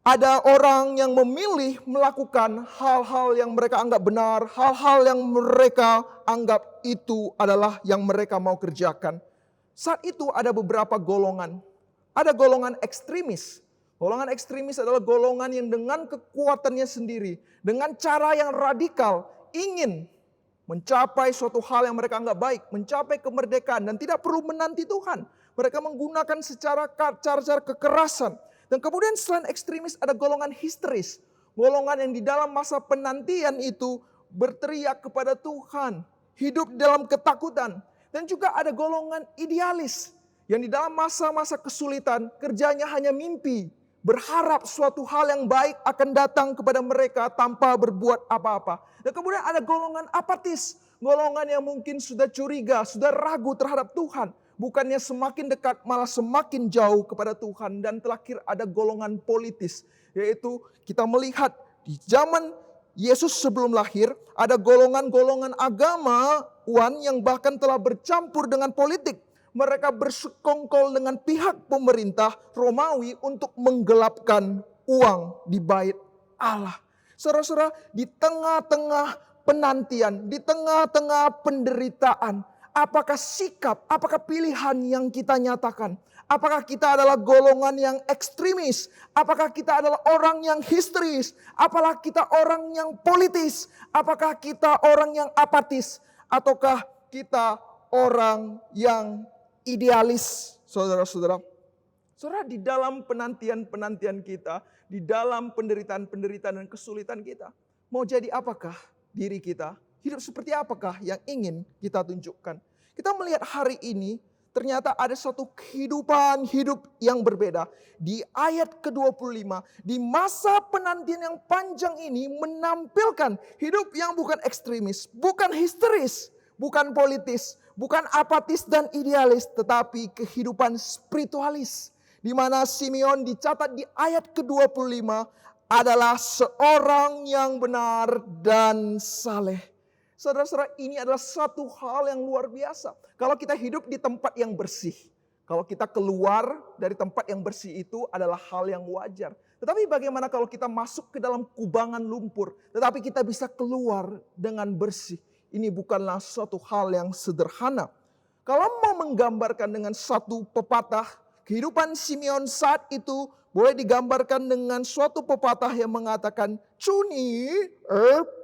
Ada orang yang memilih melakukan hal-hal yang mereka anggap benar, hal-hal yang mereka anggap itu adalah yang mereka mau kerjakan. Saat itu ada beberapa golongan. Ada golongan ekstremis. Golongan ekstremis adalah golongan yang dengan kekuatannya sendiri, dengan cara yang radikal, ingin mencapai suatu hal yang mereka anggap baik, mencapai kemerdekaan dan tidak perlu menanti Tuhan. Mereka menggunakan cara-cara kekerasan. Dan kemudian selain ekstremis ada golongan histeris. Golongan yang di dalam masa penantian itu berteriak kepada Tuhan. Hidup dalam ketakutan. Dan juga ada golongan idealis. Yang di dalam masa-masa kesulitan kerjanya hanya mimpi. Berharap suatu hal yang baik akan datang kepada mereka tanpa berbuat apa-apa. Dan kemudian ada golongan apatis. Golongan yang mungkin sudah curiga, sudah ragu terhadap Tuhan. Bukannya semakin dekat, malah semakin jauh kepada Tuhan. Dan terakhir ada golongan politis. Yaitu kita melihat di zaman Yesus sebelum lahir, ada golongan-golongan agamawan yang bahkan telah bercampur dengan politik. Mereka bersekongkol dengan pihak pemerintah Romawi untuk menggelapkan uang di bait Allah. Saudara-saudara, di tengah-tengah penantian, di tengah-tengah penderitaan, apakah sikap, apakah pilihan yang kita nyatakan? Apakah kita adalah golongan yang ekstremis? Apakah kita adalah orang yang histeris? Apakah kita orang yang politis? Apakah kita orang yang apatis? Ataukah kita orang yang idealis? Saudara-saudara, saudara, di dalam penantian-penantian kita, di dalam penderitaan-penderitaan dan kesulitan kita, mau jadi apakah diri kita? Hidup seperti apakah yang ingin kita tunjukkan? Kita melihat hari ini ternyata ada satu kehidupan hidup yang berbeda. Di ayat ke-25, di masa penantian yang panjang ini menampilkan hidup yang bukan ekstremis, bukan histeris, bukan politis, bukan apatis dan idealis, tetapi kehidupan spiritualis. Di mana Simeon dicatat di ayat ke-25 adalah seorang yang benar dan saleh. Saudara-saudara, ini adalah satu hal yang luar biasa. Kalau kita hidup di tempat yang bersih, kalau kita keluar dari tempat yang bersih itu adalah hal yang wajar. Tetapi bagaimana kalau kita masuk ke dalam kubangan lumpur, tetapi kita bisa keluar dengan bersih? Ini bukanlah suatu hal yang sederhana. Kalau mau menggambarkan dengan satu pepatah, kehidupan Simeon saat itu boleh digambarkan dengan suatu pepatah yang mengatakan, Cuni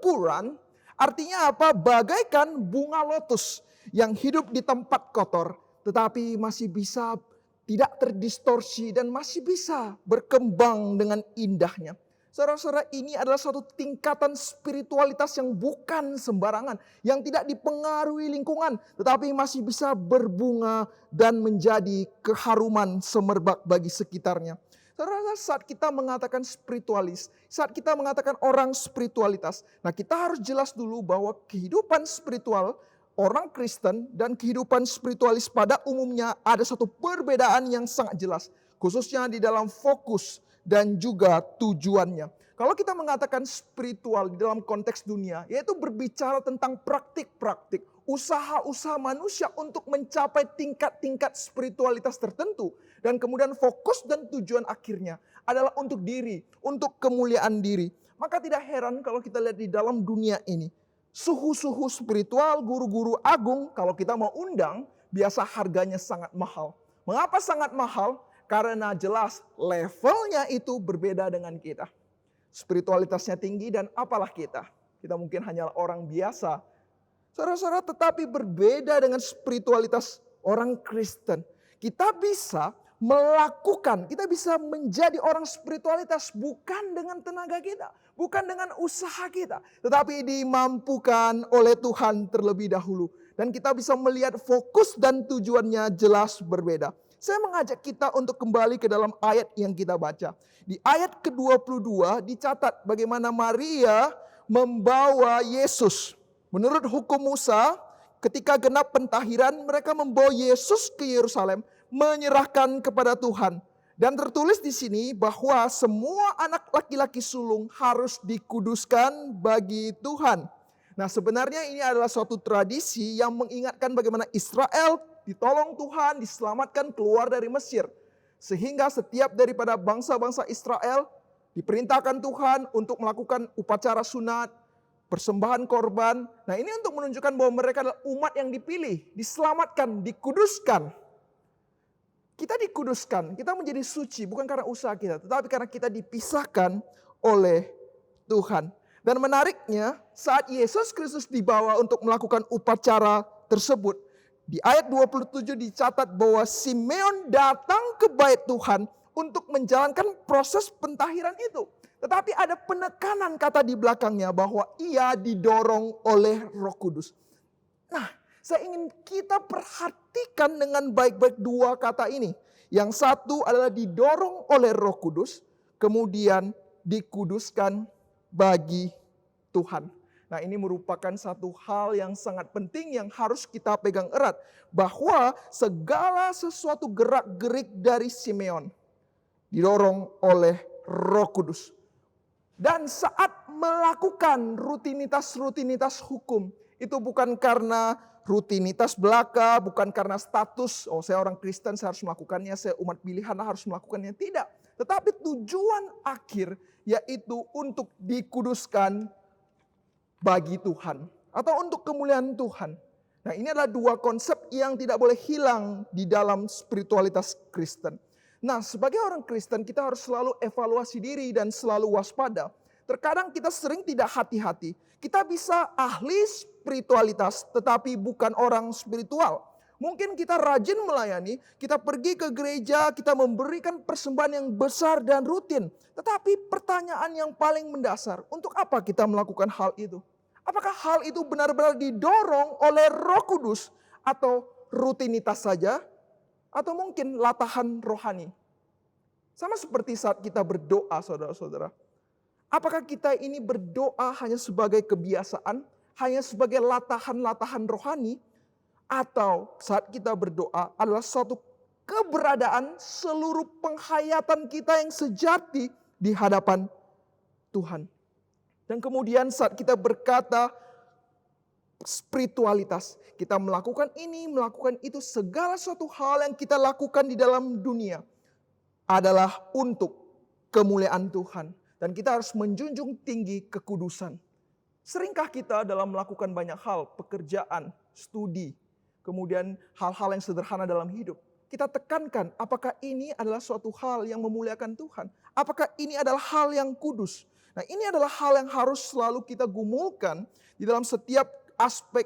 puran. Artinya apa? Bagaikan bunga lotus yang hidup di tempat kotor, tetapi masih bisa tidak terdistorsi dan masih bisa berkembang dengan indahnya. Saudara-saudara, ini adalah satu tingkatan spiritualitas yang bukan sembarangan, yang tidak dipengaruhi lingkungan, tetapi masih bisa berbunga dan menjadi keharuman semerbak bagi sekitarnya. Saudara, saat kita mengatakan spiritualis, saat kita mengatakan orang spiritualitas, nah kita harus jelas dulu bahwa kehidupan spiritual orang Kristen dan kehidupan spiritualis pada umumnya ada satu perbedaan yang sangat jelas, khususnya di dalam fokus dan juga tujuannya. Kalau kita mengatakan spiritual di dalam konteks dunia, yaitu berbicara tentang praktik-praktik, usaha-usaha manusia untuk mencapai tingkat-tingkat spiritualitas tertentu. Dan kemudian fokus dan tujuan akhirnya adalah untuk diri, untuk kemuliaan diri. Maka tidak heran kalau kita lihat di dalam dunia ini, suhu-suhu spiritual, guru-guru agung, kalau kita mau undang, biasa harganya sangat mahal. Mengapa sangat mahal? Karena jelas levelnya itu berbeda dengan kita. Spiritualitasnya tinggi dan apalah kita. Kita mungkin hanyalah orang biasa. Saudara-saudara, tetapi berbeda dengan spiritualitas orang Kristen. Kita bisa melakukan, kita bisa menjadi orang spiritualitas bukan dengan tenaga kita, bukan dengan usaha kita, tetapi dimampukan oleh Tuhan terlebih dahulu. Dan kita bisa melihat fokus dan tujuannya jelas berbeda. Saya mengajak kita untuk kembali ke dalam ayat yang kita baca. Di ayat ke-22 dicatat bagaimana Maria membawa Yesus. Menurut hukum Musa, ketika genap pentahiran, mereka membawa Yesus ke Yerusalem, menyerahkan kepada Tuhan. Dan tertulis di sini bahwa semua anak laki-laki sulung harus dikuduskan bagi Tuhan. Nah, sebenarnya ini adalah suatu tradisi yang mengingatkan bagaimana Israel ditolong Tuhan, diselamatkan keluar dari Mesir. Sehingga setiap daripada bangsa-bangsa Israel diperintahkan Tuhan untuk melakukan upacara sunat, persembahan korban. Nah, ini untuk menunjukkan bahwa mereka adalah umat yang dipilih, diselamatkan, dikuduskan. Kita dikuduskan, kita menjadi suci bukan karena usaha kita, tetapi karena kita dipisahkan oleh Tuhan. Dan menariknya, saat Yesus Kristus dibawa untuk melakukan upacara tersebut, di ayat 27 dicatat bahwa Simeon datang ke bait Tuhan untuk menjalankan proses pentahiran itu. Tetapi ada penekanan kata di belakangnya bahwa ia didorong oleh Roh Kudus. Nah, saya ingin kita perhatikan dengan baik-baik dua kata ini. Yang satu adalah didorong oleh Roh Kudus, kemudian dikuduskan bagi Tuhan. Nah, ini merupakan satu hal yang sangat penting yang harus kita pegang erat. Bahwa segala sesuatu gerak-gerik dari Simeon didorong oleh Roh Kudus. Dan saat melakukan rutinitas-rutinitas hukum, itu bukan karena rutinitas belaka, bukan karena status, oh saya orang Kristen saya harus melakukannya, saya umat pilihan harus melakukannya. Tidak, tetapi tujuan akhir yaitu untuk dikuduskan bagi Tuhan atau untuk kemuliaan Tuhan. Nah, ini adalah dua konsep yang tidak boleh hilang di dalam spiritualitas Kristen. Nah, sebagai orang Kristen kita harus selalu evaluasi diri dan selalu waspada. Terkadang kita sering tidak hati-hati. Kita bisa ahli spiritualitas tetapi bukan orang spiritual. Mungkin kita rajin melayani, kita pergi ke gereja, kita memberikan persembahan yang besar dan rutin. Tetapi pertanyaan yang paling mendasar, untuk apa kita melakukan hal itu? Apakah hal itu benar-benar didorong oleh Roh Kudus atau rutinitas saja? Atau mungkin latahan rohani? Sama seperti saat kita berdoa, saudara-saudara. Apakah kita ini berdoa hanya sebagai kebiasaan, hanya sebagai latahan-latahan rohani, atau saat kita berdoa adalah suatu keberadaan seluruh penghayatan kita yang sejati di hadapan Tuhan. Dan kemudian saat kita berkata spiritualitas, kita melakukan ini, melakukan itu, segala suatu hal yang kita lakukan di dalam dunia adalah untuk kemuliaan Tuhan. Dan kita harus menjunjung tinggi kekudusan. Seringkah kita dalam melakukan banyak hal, pekerjaan, studi, kemudian hal-hal yang sederhana dalam hidup, kita tekankan apakah ini adalah suatu hal yang memuliakan Tuhan? Apakah ini adalah hal yang kudus? Nah, ini adalah hal yang harus selalu kita gumulkan di dalam setiap aspek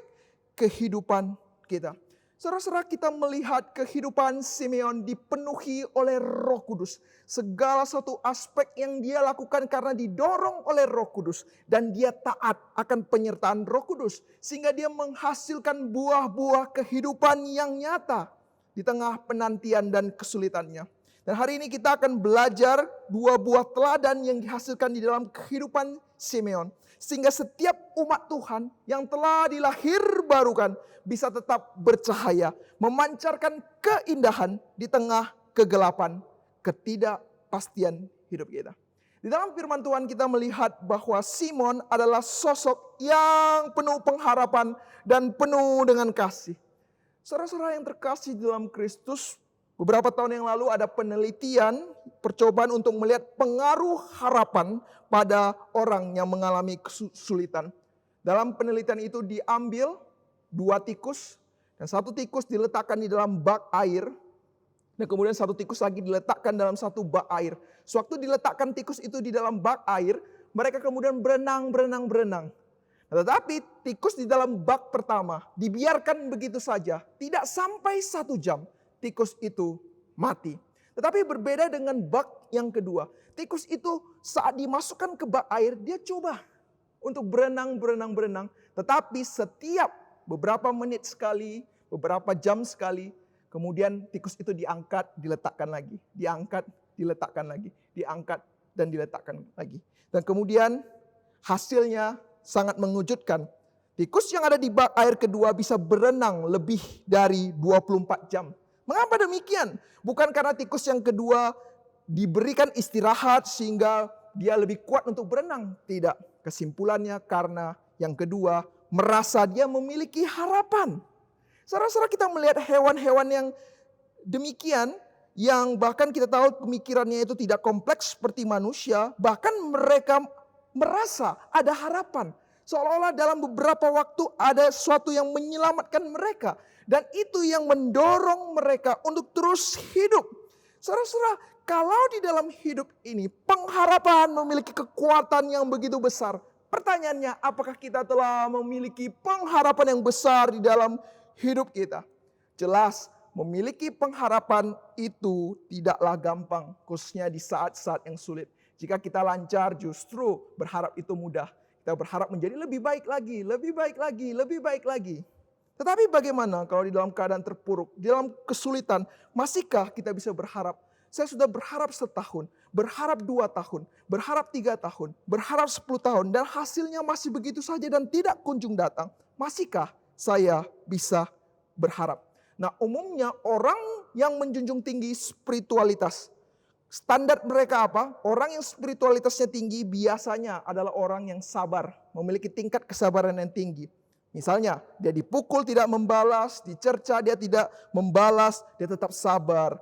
kehidupan kita. Saudara-saudara, kita melihat kehidupan Simeon dipenuhi oleh Roh Kudus. Segala satu aspek yang dia lakukan karena didorong oleh Roh Kudus. Dan dia taat akan penyertaan Roh Kudus. Sehingga dia menghasilkan buah-buah kehidupan yang nyata di tengah penantian dan kesulitannya. Dan hari ini kita akan belajar dua buah teladan yang dihasilkan di dalam kehidupan Simeon. Sehingga setiap umat Tuhan yang telah dilahirbarukan bisa tetap bercahaya. Memancarkan keindahan di tengah kegelapan, ketidakpastian hidup kita. Di dalam firman Tuhan kita melihat bahwa Simon adalah sosok yang penuh pengharapan dan penuh dengan kasih. Saudara-saudara yang terkasih dalam Kristus, beberapa tahun yang lalu ada penelitian, percobaan untuk melihat pengaruh harapan pada orang yang mengalami kesulitan. Dalam penelitian itu diambil 2 tikus, dan 1 tikus diletakkan di dalam bak air, dan kemudian 1 tikus lagi diletakkan dalam 1 bak air. Sewaktu diletakkan tikus itu di dalam bak air, mereka kemudian berenang. Tetapi tikus di dalam bak pertama dibiarkan begitu saja. Tidak sampai 1 jam tikus itu mati. Tetapi berbeda dengan bak yang kedua. Tikus itu saat dimasukkan ke bak air dia coba untuk berenang. Tetapi setiap beberapa menit sekali, beberapa jam sekali, kemudian tikus itu diangkat, diletakkan lagi. Diangkat, diletakkan lagi. Diangkat dan diletakkan lagi. Dan kemudian hasilnya sangat mengejutkan. Tikus yang ada di bak air kedua bisa berenang lebih dari 24 jam. Mengapa demikian? Bukan karena tikus yang kedua diberikan istirahat sehingga dia lebih kuat untuk berenang. Tidak. Kesimpulannya karena yang kedua merasa dia memiliki harapan. Saudara-saudara, kita melihat hewan-hewan yang demikian, yang bahkan kita tahu pemikirannya itu tidak kompleks seperti manusia, bahkan mereka merasa ada harapan. Seolah-olah dalam beberapa waktu ada sesuatu yang menyelamatkan mereka. Dan itu yang mendorong mereka untuk terus hidup. Saudara-saudara, kalau di dalam hidup ini pengharapan memiliki kekuatan yang begitu besar. Pertanyaannya, apakah kita telah memiliki pengharapan yang besar di dalam hidup kita? Jelas, memiliki pengharapan itu tidaklah gampang, khususnya di saat-saat yang sulit. Jika kita lancar, justru berharap itu mudah. Kita berharap menjadi lebih baik lagi, lebih baik lagi, lebih baik lagi. Tetapi bagaimana kalau di dalam keadaan terpuruk, di dalam kesulitan, masihkah kita bisa berharap? Saya sudah berharap 1 tahun, berharap 2 tahun, berharap 3 tahun, berharap 10 tahun, dan hasilnya masih begitu saja dan tidak kunjung datang. Masihkah saya bisa berharap? Nah, umumnya orang yang menjunjung tinggi spiritualitas, standar mereka apa? Orang yang spiritualitasnya tinggi biasanya adalah orang yang sabar, memiliki tingkat kesabaran yang tinggi. Misalnya, dia dipukul tidak membalas, dicerca dia tidak membalas, dia tetap sabar.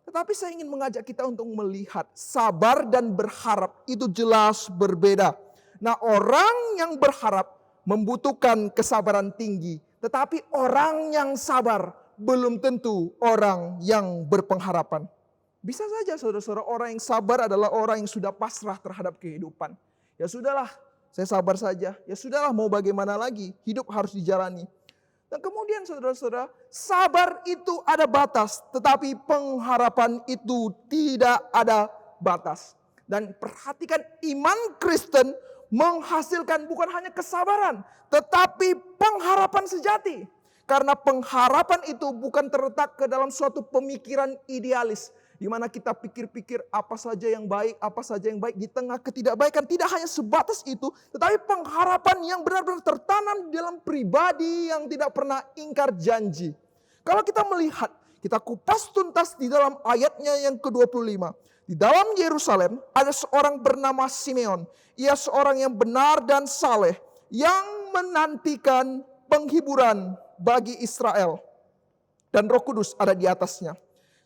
Tetapi saya ingin mengajak kita untuk melihat sabar dan berharap itu jelas berbeda. Nah, orang yang berharap membutuhkan kesabaran tinggi, tetapi orang yang sabar belum tentu orang yang berpengharapan. Bisa saja saudara-saudara, orang yang sabar adalah orang yang sudah pasrah terhadap kehidupan. Ya sudahlah, saya sabar saja. Ya sudahlah, mau bagaimana lagi? Hidup harus dijalani. Dan kemudian saudara-saudara, sabar itu ada batas. Tetapi pengharapan itu tidak ada batas. Dan perhatikan, iman Kristen menghasilkan bukan hanya kesabaran, tetapi pengharapan sejati. Karena pengharapan itu bukan terletak ke dalam suatu pemikiran idealis, di mana kita pikir-pikir apa saja yang baik di tengah ketidakbaikan. Tidak hanya sebatas itu, tetapi pengharapan yang benar-benar tertanam di dalam pribadi yang tidak pernah ingkar janji. Kalau kita melihat, kita kupas tuntas di dalam ayatnya yang ke-25. Di dalam Yerusalem ada seorang bernama Simeon. Ia seorang yang benar dan saleh, yang menantikan penghiburan bagi Israel. Dan Roh Kudus ada di atasnya.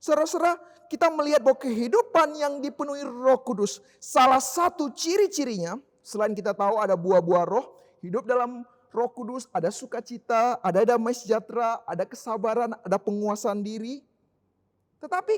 Saudara-saudara, kita melihat bahwa kehidupan yang dipenuhi Roh Kudus, salah satu ciri-cirinya, selain kita tahu ada buah-buah roh, hidup dalam Roh Kudus, ada sukacita, ada damai sejahtera, ada kesabaran, ada penguasaan diri. Tetapi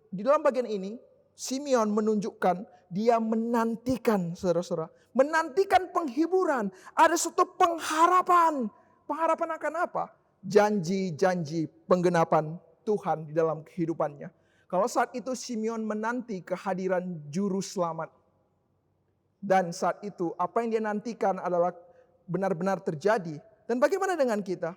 di dalam bagian ini, Simeon menunjukkan dia menantikan, saudara-saudara, menantikan penghiburan, ada suatu pengharapan. Pengharapan akan apa? Janji-janji penggenapan Tuhan di dalam kehidupannya. Kalau saat itu Simeon menanti kehadiran juru selamat. Dan saat itu apa yang dia nantikan adalah benar-benar terjadi. Dan bagaimana dengan kita?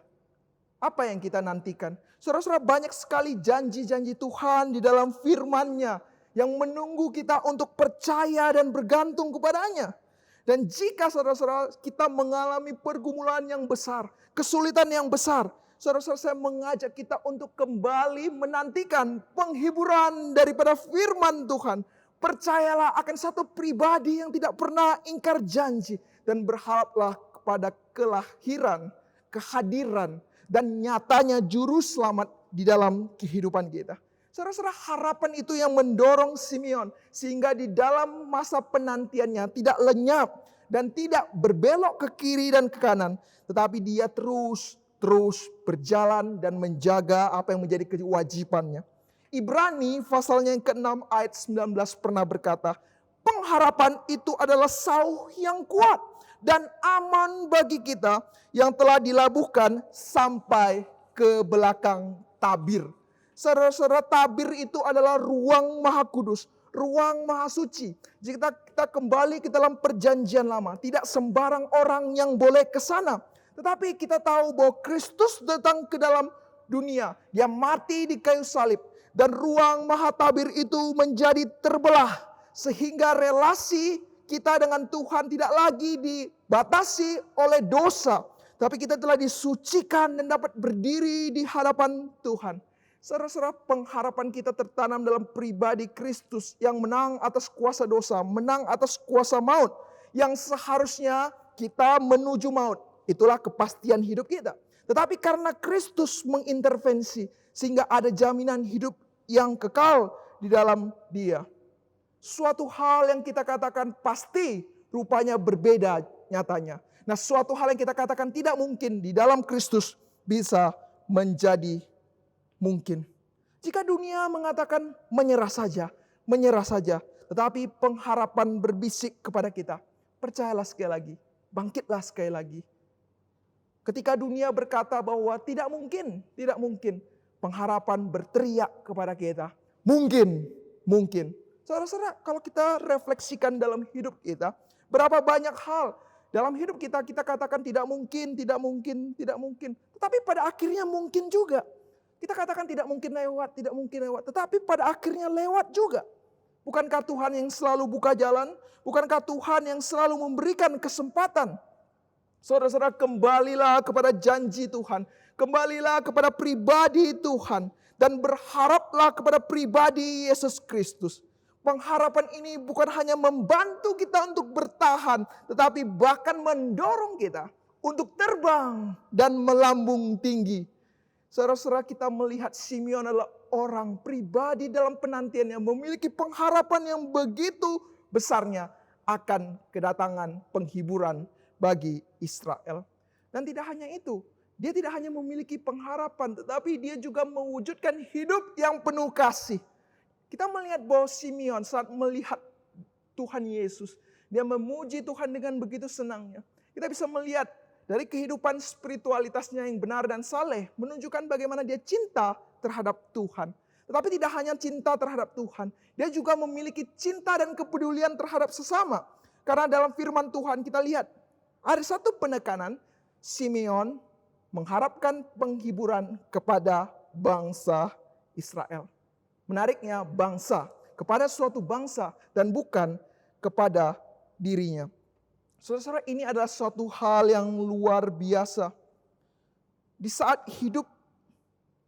Apa yang kita nantikan? Saudara-saudara, banyak sekali janji-janji Tuhan di dalam firman-Nya yang menunggu kita untuk percaya dan bergantung kepadanya. Dan jika saudara-saudara kita mengalami pergumulan yang besar, kesulitan yang besar, saudara-saudara, saya mengajak kita untuk kembali menantikan penghiburan daripada firman Tuhan. Percayalah akan satu pribadi yang tidak pernah ingkar janji. Dan berharaplah kepada kelahiran, kehadiran, dan nyatanya juru selamat di dalam kehidupan kita. Saudara-saudara, harapan itu yang mendorong Simeon. Sehingga di dalam masa penantiannya tidak lenyap dan tidak berbelok ke kiri dan ke kanan. Tetapi dia terus berjalan dan menjaga apa yang menjadi kewajibannya. Ibrani pasalnya yang ke-6 ayat 19 pernah berkata, pengharapan itu adalah sauh yang kuat. dan aman bagi kita yang telah dilabuhkan sampai ke belakang tabir. Saudara-saudara, tabir itu adalah ruang maha kudus, ruang maha suci. Jika kita kembali ke dalam perjanjian lama, tidak sembarang orang yang boleh ke sana. Tetapi kita tahu bahwa Kristus datang ke dalam dunia. Dia mati di kayu salib. Dan ruang maha tabir itu menjadi terbelah. Sehingga relasi kita dengan Tuhan tidak lagi dibatasi oleh dosa. Tapi kita telah disucikan dan dapat berdiri di hadapan Tuhan. Saudara-saudara, pengharapan kita tertanam dalam pribadi Kristus yang menang atas kuasa dosa, menang atas kuasa maut. Yang seharusnya kita menuju maut. Itulah kepastian hidup kita. Tetapi karena Kristus mengintervensi, sehingga ada jaminan hidup yang kekal di dalam Dia. Suatu hal yang kita katakan pasti, rupanya berbeda nyatanya. Nah, suatu hal yang kita katakan tidak mungkin di dalam Kristus bisa menjadi mungkin. Jika dunia mengatakan menyerah saja. Tetapi pengharapan berbisik kepada kita. Percayalah sekali lagi, bangkitlah sekali lagi. Ketika dunia berkata bahwa tidak mungkin. Pengharapan berteriak kepada kita. Mungkin. Saudara-saudara, kalau kita refleksikan dalam hidup kita, berapa banyak hal dalam hidup kita katakan tidak mungkin. Tetapi pada akhirnya mungkin juga. Kita katakan tidak mungkin lewat. Tetapi pada akhirnya lewat juga. Bukankah Tuhan yang selalu buka jalan? Bukankah Tuhan yang selalu memberikan kesempatan? Saudara-saudara, kembalilah kepada janji Tuhan. Kembalilah kepada pribadi Tuhan. Dan berharaplah kepada pribadi Yesus Kristus. Pengharapan ini bukan hanya membantu kita untuk bertahan. Tetapi bahkan mendorong kita untuk terbang dan melambung tinggi. Saudara-saudara, kita melihat Simeon adalah orang pribadi dalam penantian yang memiliki pengharapan yang begitu besarnya akan kedatangan penghiburan bagi Israel. Dan tidak hanya itu, dia tidak hanya memiliki pengharapan, tetapi dia juga mewujudkan hidup yang penuh kasih. Kita melihat bahwa Simeon saat melihat Tuhan Yesus, dia memuji Tuhan dengan begitu senangnya. Kita bisa melihat dari kehidupan spiritualitasnya yang benar dan saleh, menunjukkan bagaimana dia cinta terhadap Tuhan. Tetapi tidak hanya cinta terhadap Tuhan, dia juga memiliki cinta dan kepedulian terhadap sesama. Karena dalam firman Tuhan kita lihat, ada satu penekanan, Simeon mengharapkan penghiburan kepada bangsa Israel. Menariknya, bangsa, kepada suatu bangsa dan bukan kepada dirinya. Saudara-saudara, ini adalah suatu hal yang luar biasa. Di saat hidup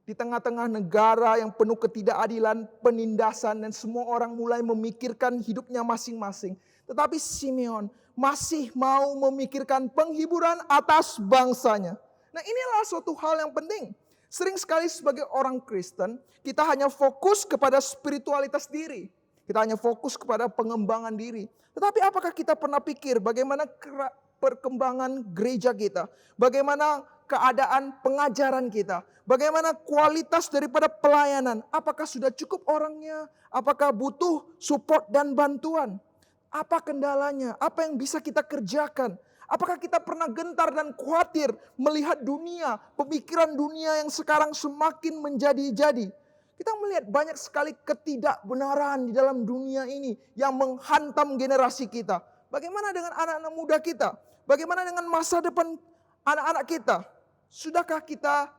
di tengah-tengah negara yang penuh ketidakadilan, penindasan, dan semua orang mulai memikirkan hidupnya masing-masing. Tetapi Simeon masih mau memikirkan penghiburan atas bangsanya. Nah, inilah suatu hal yang penting. Sering sekali sebagai orang Kristen, kita hanya fokus kepada spiritualitas diri. Kita hanya fokus kepada pengembangan diri. Tetapi apakah kita pernah pikir bagaimana perkembangan gereja kita? Bagaimana keadaan pengajaran kita? Bagaimana kualitas daripada pelayanan? Apakah sudah cukup orangnya? Apakah butuh support dan bantuan? Apa kendalanya? Apa yang bisa kita kerjakan? Apakah kita pernah gentar dan khawatir melihat dunia, pemikiran dunia yang sekarang semakin menjadi-jadi? Kita melihat banyak sekali ketidakbenaran di dalam dunia ini yang menghantam generasi kita. Bagaimana dengan anak-anak muda kita? Bagaimana dengan masa depan anak-anak kita? Sudahkah kita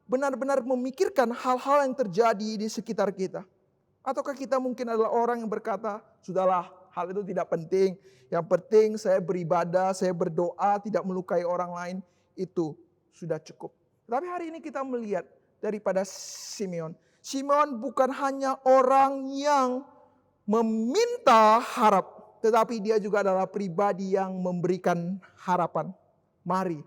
benar-benar memikirkan hal-hal yang terjadi di sekitar kita? Ataukah kita mungkin adalah orang yang berkata, sudahlah, hal itu tidak penting. Yang penting saya beribadah, saya berdoa, tidak melukai orang lain. Itu sudah cukup. Tapi hari ini kita melihat daripada Simeon. Simeon bukan hanya orang yang meminta harap, tetapi dia juga adalah pribadi yang memberikan harapan. Mari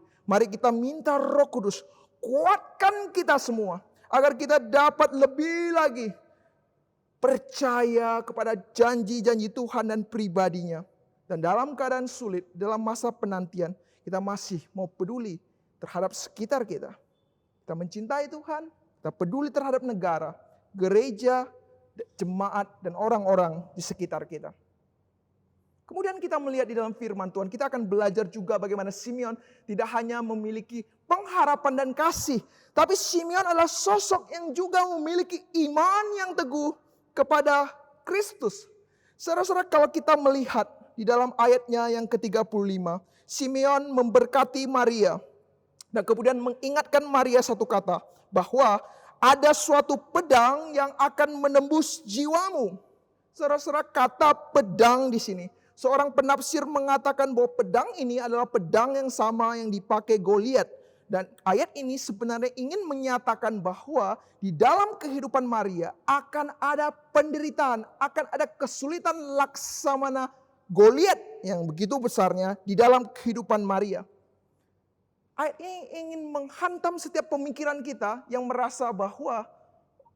kita minta Roh Kudus, kuatkan kita semua agar kita dapat lebih lagi percaya kepada janji-janji Tuhan dan pribadinya. Dan dalam keadaan sulit, dalam masa penantian, kita masih mau peduli terhadap sekitar kita. Kita mencintai Tuhan, kita peduli terhadap negara, gereja, jemaat, dan orang-orang di sekitar kita. Kemudian kita melihat di dalam firman Tuhan, kita akan belajar juga bagaimana Simeon tidak hanya memiliki pengharapan dan kasih, tapi Simeon adalah sosok yang juga memiliki iman yang teguh kepada Kristus. Saudara-saudara, kalau kita melihat di dalam ayatnya yang ke-35, Simeon memberkati Maria dan kemudian mengingatkan Maria satu kata, bahwa ada suatu pedang yang akan menembus jiwamu. Saudara-saudara, kata pedang di sini, seorang penafsir mengatakan bahwa pedang ini adalah pedang yang sama yang dipakai Goliat. Dan ayat ini sebenarnya ingin menyatakan bahwa di dalam kehidupan Maria akan ada penderitaan, akan ada kesulitan laksamana Goliat yang begitu besarnya di dalam kehidupan Maria. Ayat ini ingin menghantam setiap pemikiran kita yang merasa bahwa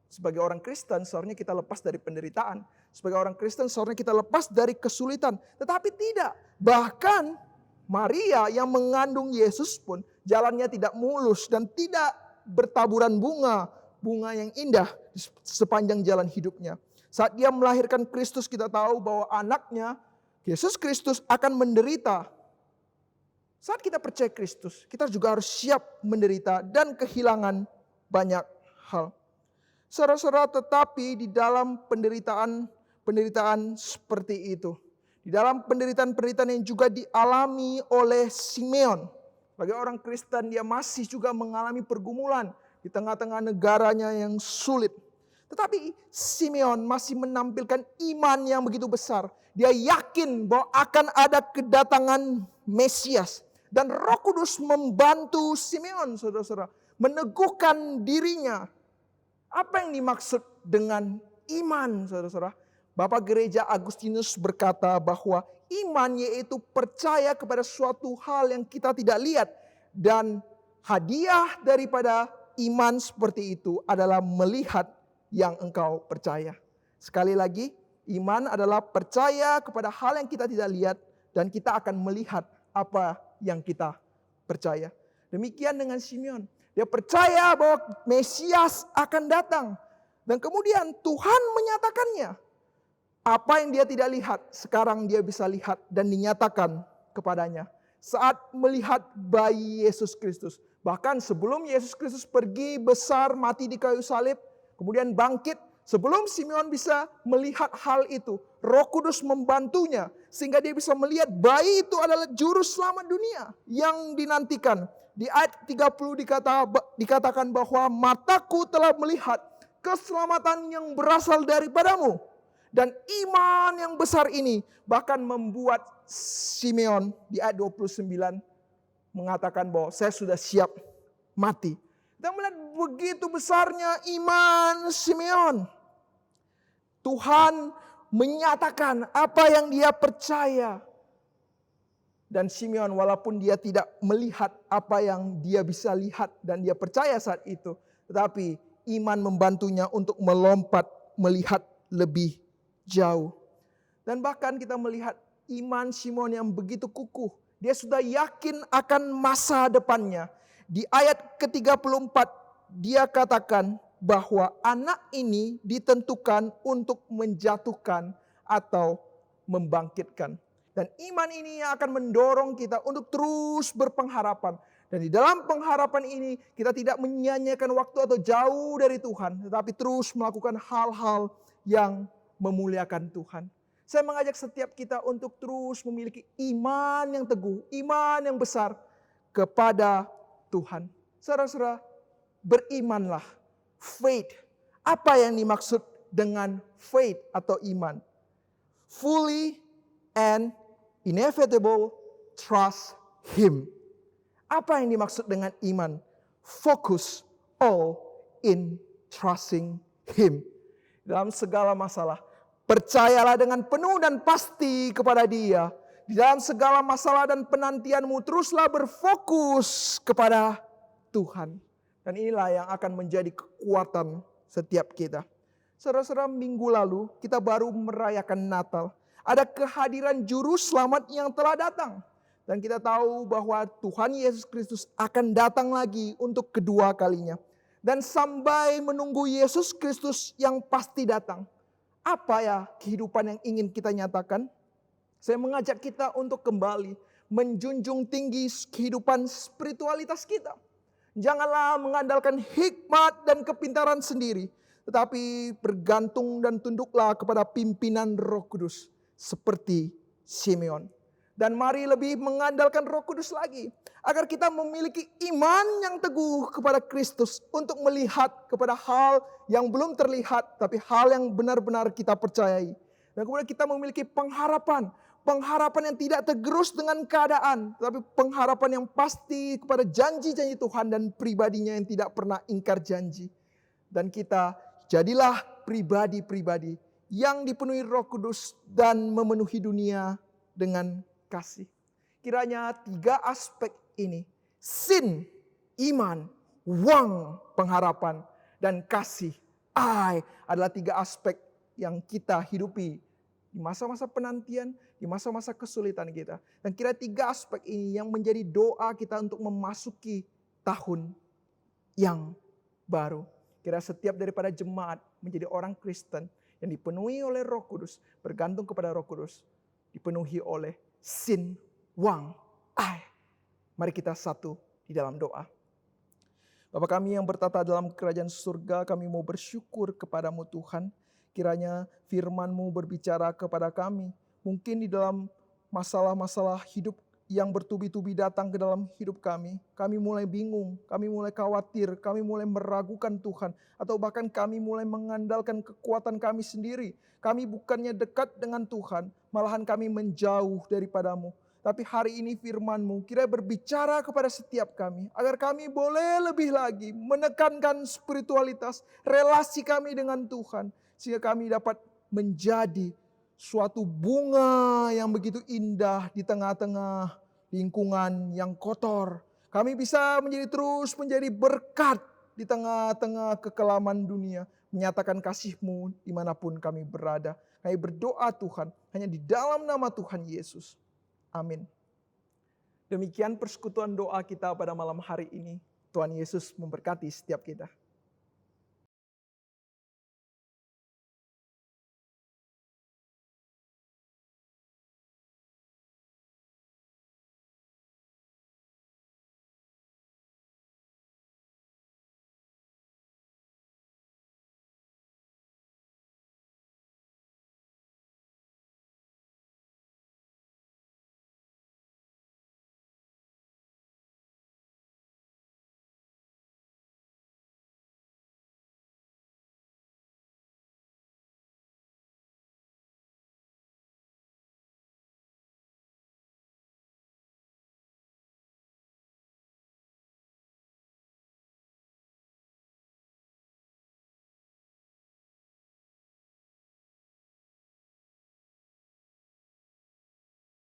sebagai orang Kristen seharusnya kita lepas dari penderitaan. Sebagai orang Kristen seharusnya kita lepas dari kesulitan. Tetapi tidak. Bahkan Maria yang mengandung Yesus pun jalannya tidak mulus dan tidak bertaburan bunga. Bunga yang indah di sepanjang jalan hidupnya. Saat dia melahirkan Kristus, kita tahu bahwa anaknya Yesus Kristus akan menderita. Saat kita percaya Kristus, kita juga harus siap menderita dan kehilangan banyak hal. Saudara-saudara, tetapi di dalam penderitaan seperti itu, di dalam penderitaan-penderitaan yang juga dialami oleh Simeon, sebagai orang Kristen dia masih juga mengalami pergumulan di tengah-tengah negaranya yang sulit. Tetapi Simeon masih menampilkan iman yang begitu besar. Dia yakin bahwa akan ada kedatangan Mesias. Dan Roh Kudus membantu Simeon, saudara-saudara, meneguhkan dirinya. Apa yang dimaksud dengan iman, saudara-saudara? Bapak Gereja Agustinus berkata bahwa iman yaitu percaya kepada suatu hal yang kita tidak lihat. Dan hadiah daripada iman seperti itu adalah melihat yang engkau percaya. Sekali lagi, iman adalah percaya kepada hal yang kita tidak lihat dan kita akan melihat apa yang kita percaya. Demikian dengan Simeon. Dia percaya bahwa Mesias akan datang. Dan kemudian Tuhan menyatakannya. Apa yang dia tidak lihat, sekarang dia bisa lihat dan dinyatakan kepadanya. Saat melihat bayi Yesus Kristus. Bahkan sebelum Yesus Kristus pergi besar mati di kayu salib, kemudian bangkit. Sebelum Simeon bisa melihat hal itu, Roh Kudus membantunya. Sehingga dia bisa melihat bayi itu adalah juru selamat dunia yang dinantikan. Di ayat 30 dikatakan bahwa mataku telah melihat keselamatan yang berasal daripadamu. Dan iman yang besar ini bahkan membuat Simeon di ayat 29 mengatakan bahwa saya sudah siap mati. Kita melihat begitu besarnya iman Simeon. Tuhan menyatakan apa yang dia percaya. Dan Simeon walaupun dia tidak melihat apa yang dia bisa lihat dan dia percaya saat itu. Tetapi iman membantunya untuk melompat melihat lebih jauh. Dan bahkan kita melihat iman Simeon yang begitu kukuh. Dia sudah yakin akan masa depannya. Di ayat ke-34 dia katakan bahwa anak ini ditentukan untuk menjatuhkan atau membangkitkan. Dan iman ini yang akan mendorong kita untuk terus berpengharapan. Dan di dalam pengharapan ini kita tidak menyia-nyiakan waktu atau jauh dari Tuhan. Tetapi terus melakukan hal-hal yang memuliakan Tuhan. Saya mengajak setiap kita untuk terus memiliki iman yang teguh, iman yang besar kepada Tuhan. Saudara-saudara, berimanlah. Faith. Apa yang dimaksud dengan faith atau iman? Fully and inevitable trust Him. Apa yang dimaksud dengan iman? Focus all in trusting Him. Dalam segala masalah, percayalah dengan penuh dan pasti kepada Dia. Di dalam segala masalah dan penantianmu, teruslah berfokus kepada Tuhan. Dan inilah yang akan menjadi kekuatan setiap kita. Saudara-saudara, minggu lalu kita baru merayakan Natal. Ada kehadiran juru selamat yang telah datang. Dan kita tahu bahwa Tuhan Yesus Kristus akan datang lagi untuk kedua kalinya. Dan sampai menunggu Yesus Kristus yang pasti datang. Apa ya kehidupan yang ingin kita nyatakan? Saya mengajak kita untuk kembali menjunjung tinggi kehidupan spiritualitas kita. Janganlah mengandalkan hikmat dan kepintaran sendiri, tetapi bergantung dan tunduklah kepada pimpinan Roh Kudus seperti Simeon. Dan mari lebih mengandalkan Roh Kudus lagi, agar kita memiliki iman yang teguh kepada Kristus untuk melihat kepada hal yang belum terlihat, tapi hal yang benar-benar kita percayai. Dan kemudian kita memiliki pengharapan yang tidak tergerus dengan keadaan, tapi pengharapan yang pasti kepada janji-janji Tuhan dan pribadinya yang tidak pernah ingkar janji. Dan kita jadilah pribadi-pribadi yang dipenuhi Roh Kudus dan memenuhi dunia dengan kasih. Kiranya 3 aspek ini, sin, iman, wang, pengharapan, dan kasih, adalah 3 aspek yang kita hidupi di masa-masa penantian, di masa-masa kesulitan kita. Dan kira 3 aspek ini yang menjadi doa kita untuk memasuki tahun yang baru. Kira setiap daripada jemaat menjadi orang Kristen yang dipenuhi oleh Roh Kudus, bergantung kepada Roh Kudus, dipenuhi oleh sin, wang, Mari kita satu di dalam doa. Bapa kami yang bertata dalam kerajaan surga, kami mau bersyukur kepadamu Tuhan. Kiranya firman-Mu berbicara kepada kami. Mungkin di dalam masalah-masalah hidup yang bertubi-tubi datang ke dalam hidup kami. Kami mulai bingung, kami mulai khawatir, kami mulai meragukan Tuhan. Atau bahkan kami mulai mengandalkan kekuatan kami sendiri. Kami bukannya dekat dengan Tuhan, malahan kami menjauh daripadamu. Tapi hari ini firman-Mu kiranya berbicara kepada setiap kami, agar kami boleh lebih lagi menekankan spiritualitas, relasi kami dengan Tuhan. Sehingga kami dapat menjadi suatu bunga yang begitu indah di tengah-tengah lingkungan yang kotor. Kami bisa terus menjadi berkat di tengah-tengah kekelaman dunia. Menyatakan kasih-Mu dimanapun kami berada. Kami berdoa Tuhan hanya di dalam nama Tuhan Yesus. Amin. Demikian persekutuan doa kita pada malam hari ini. Tuhan Yesus memberkati setiap kita.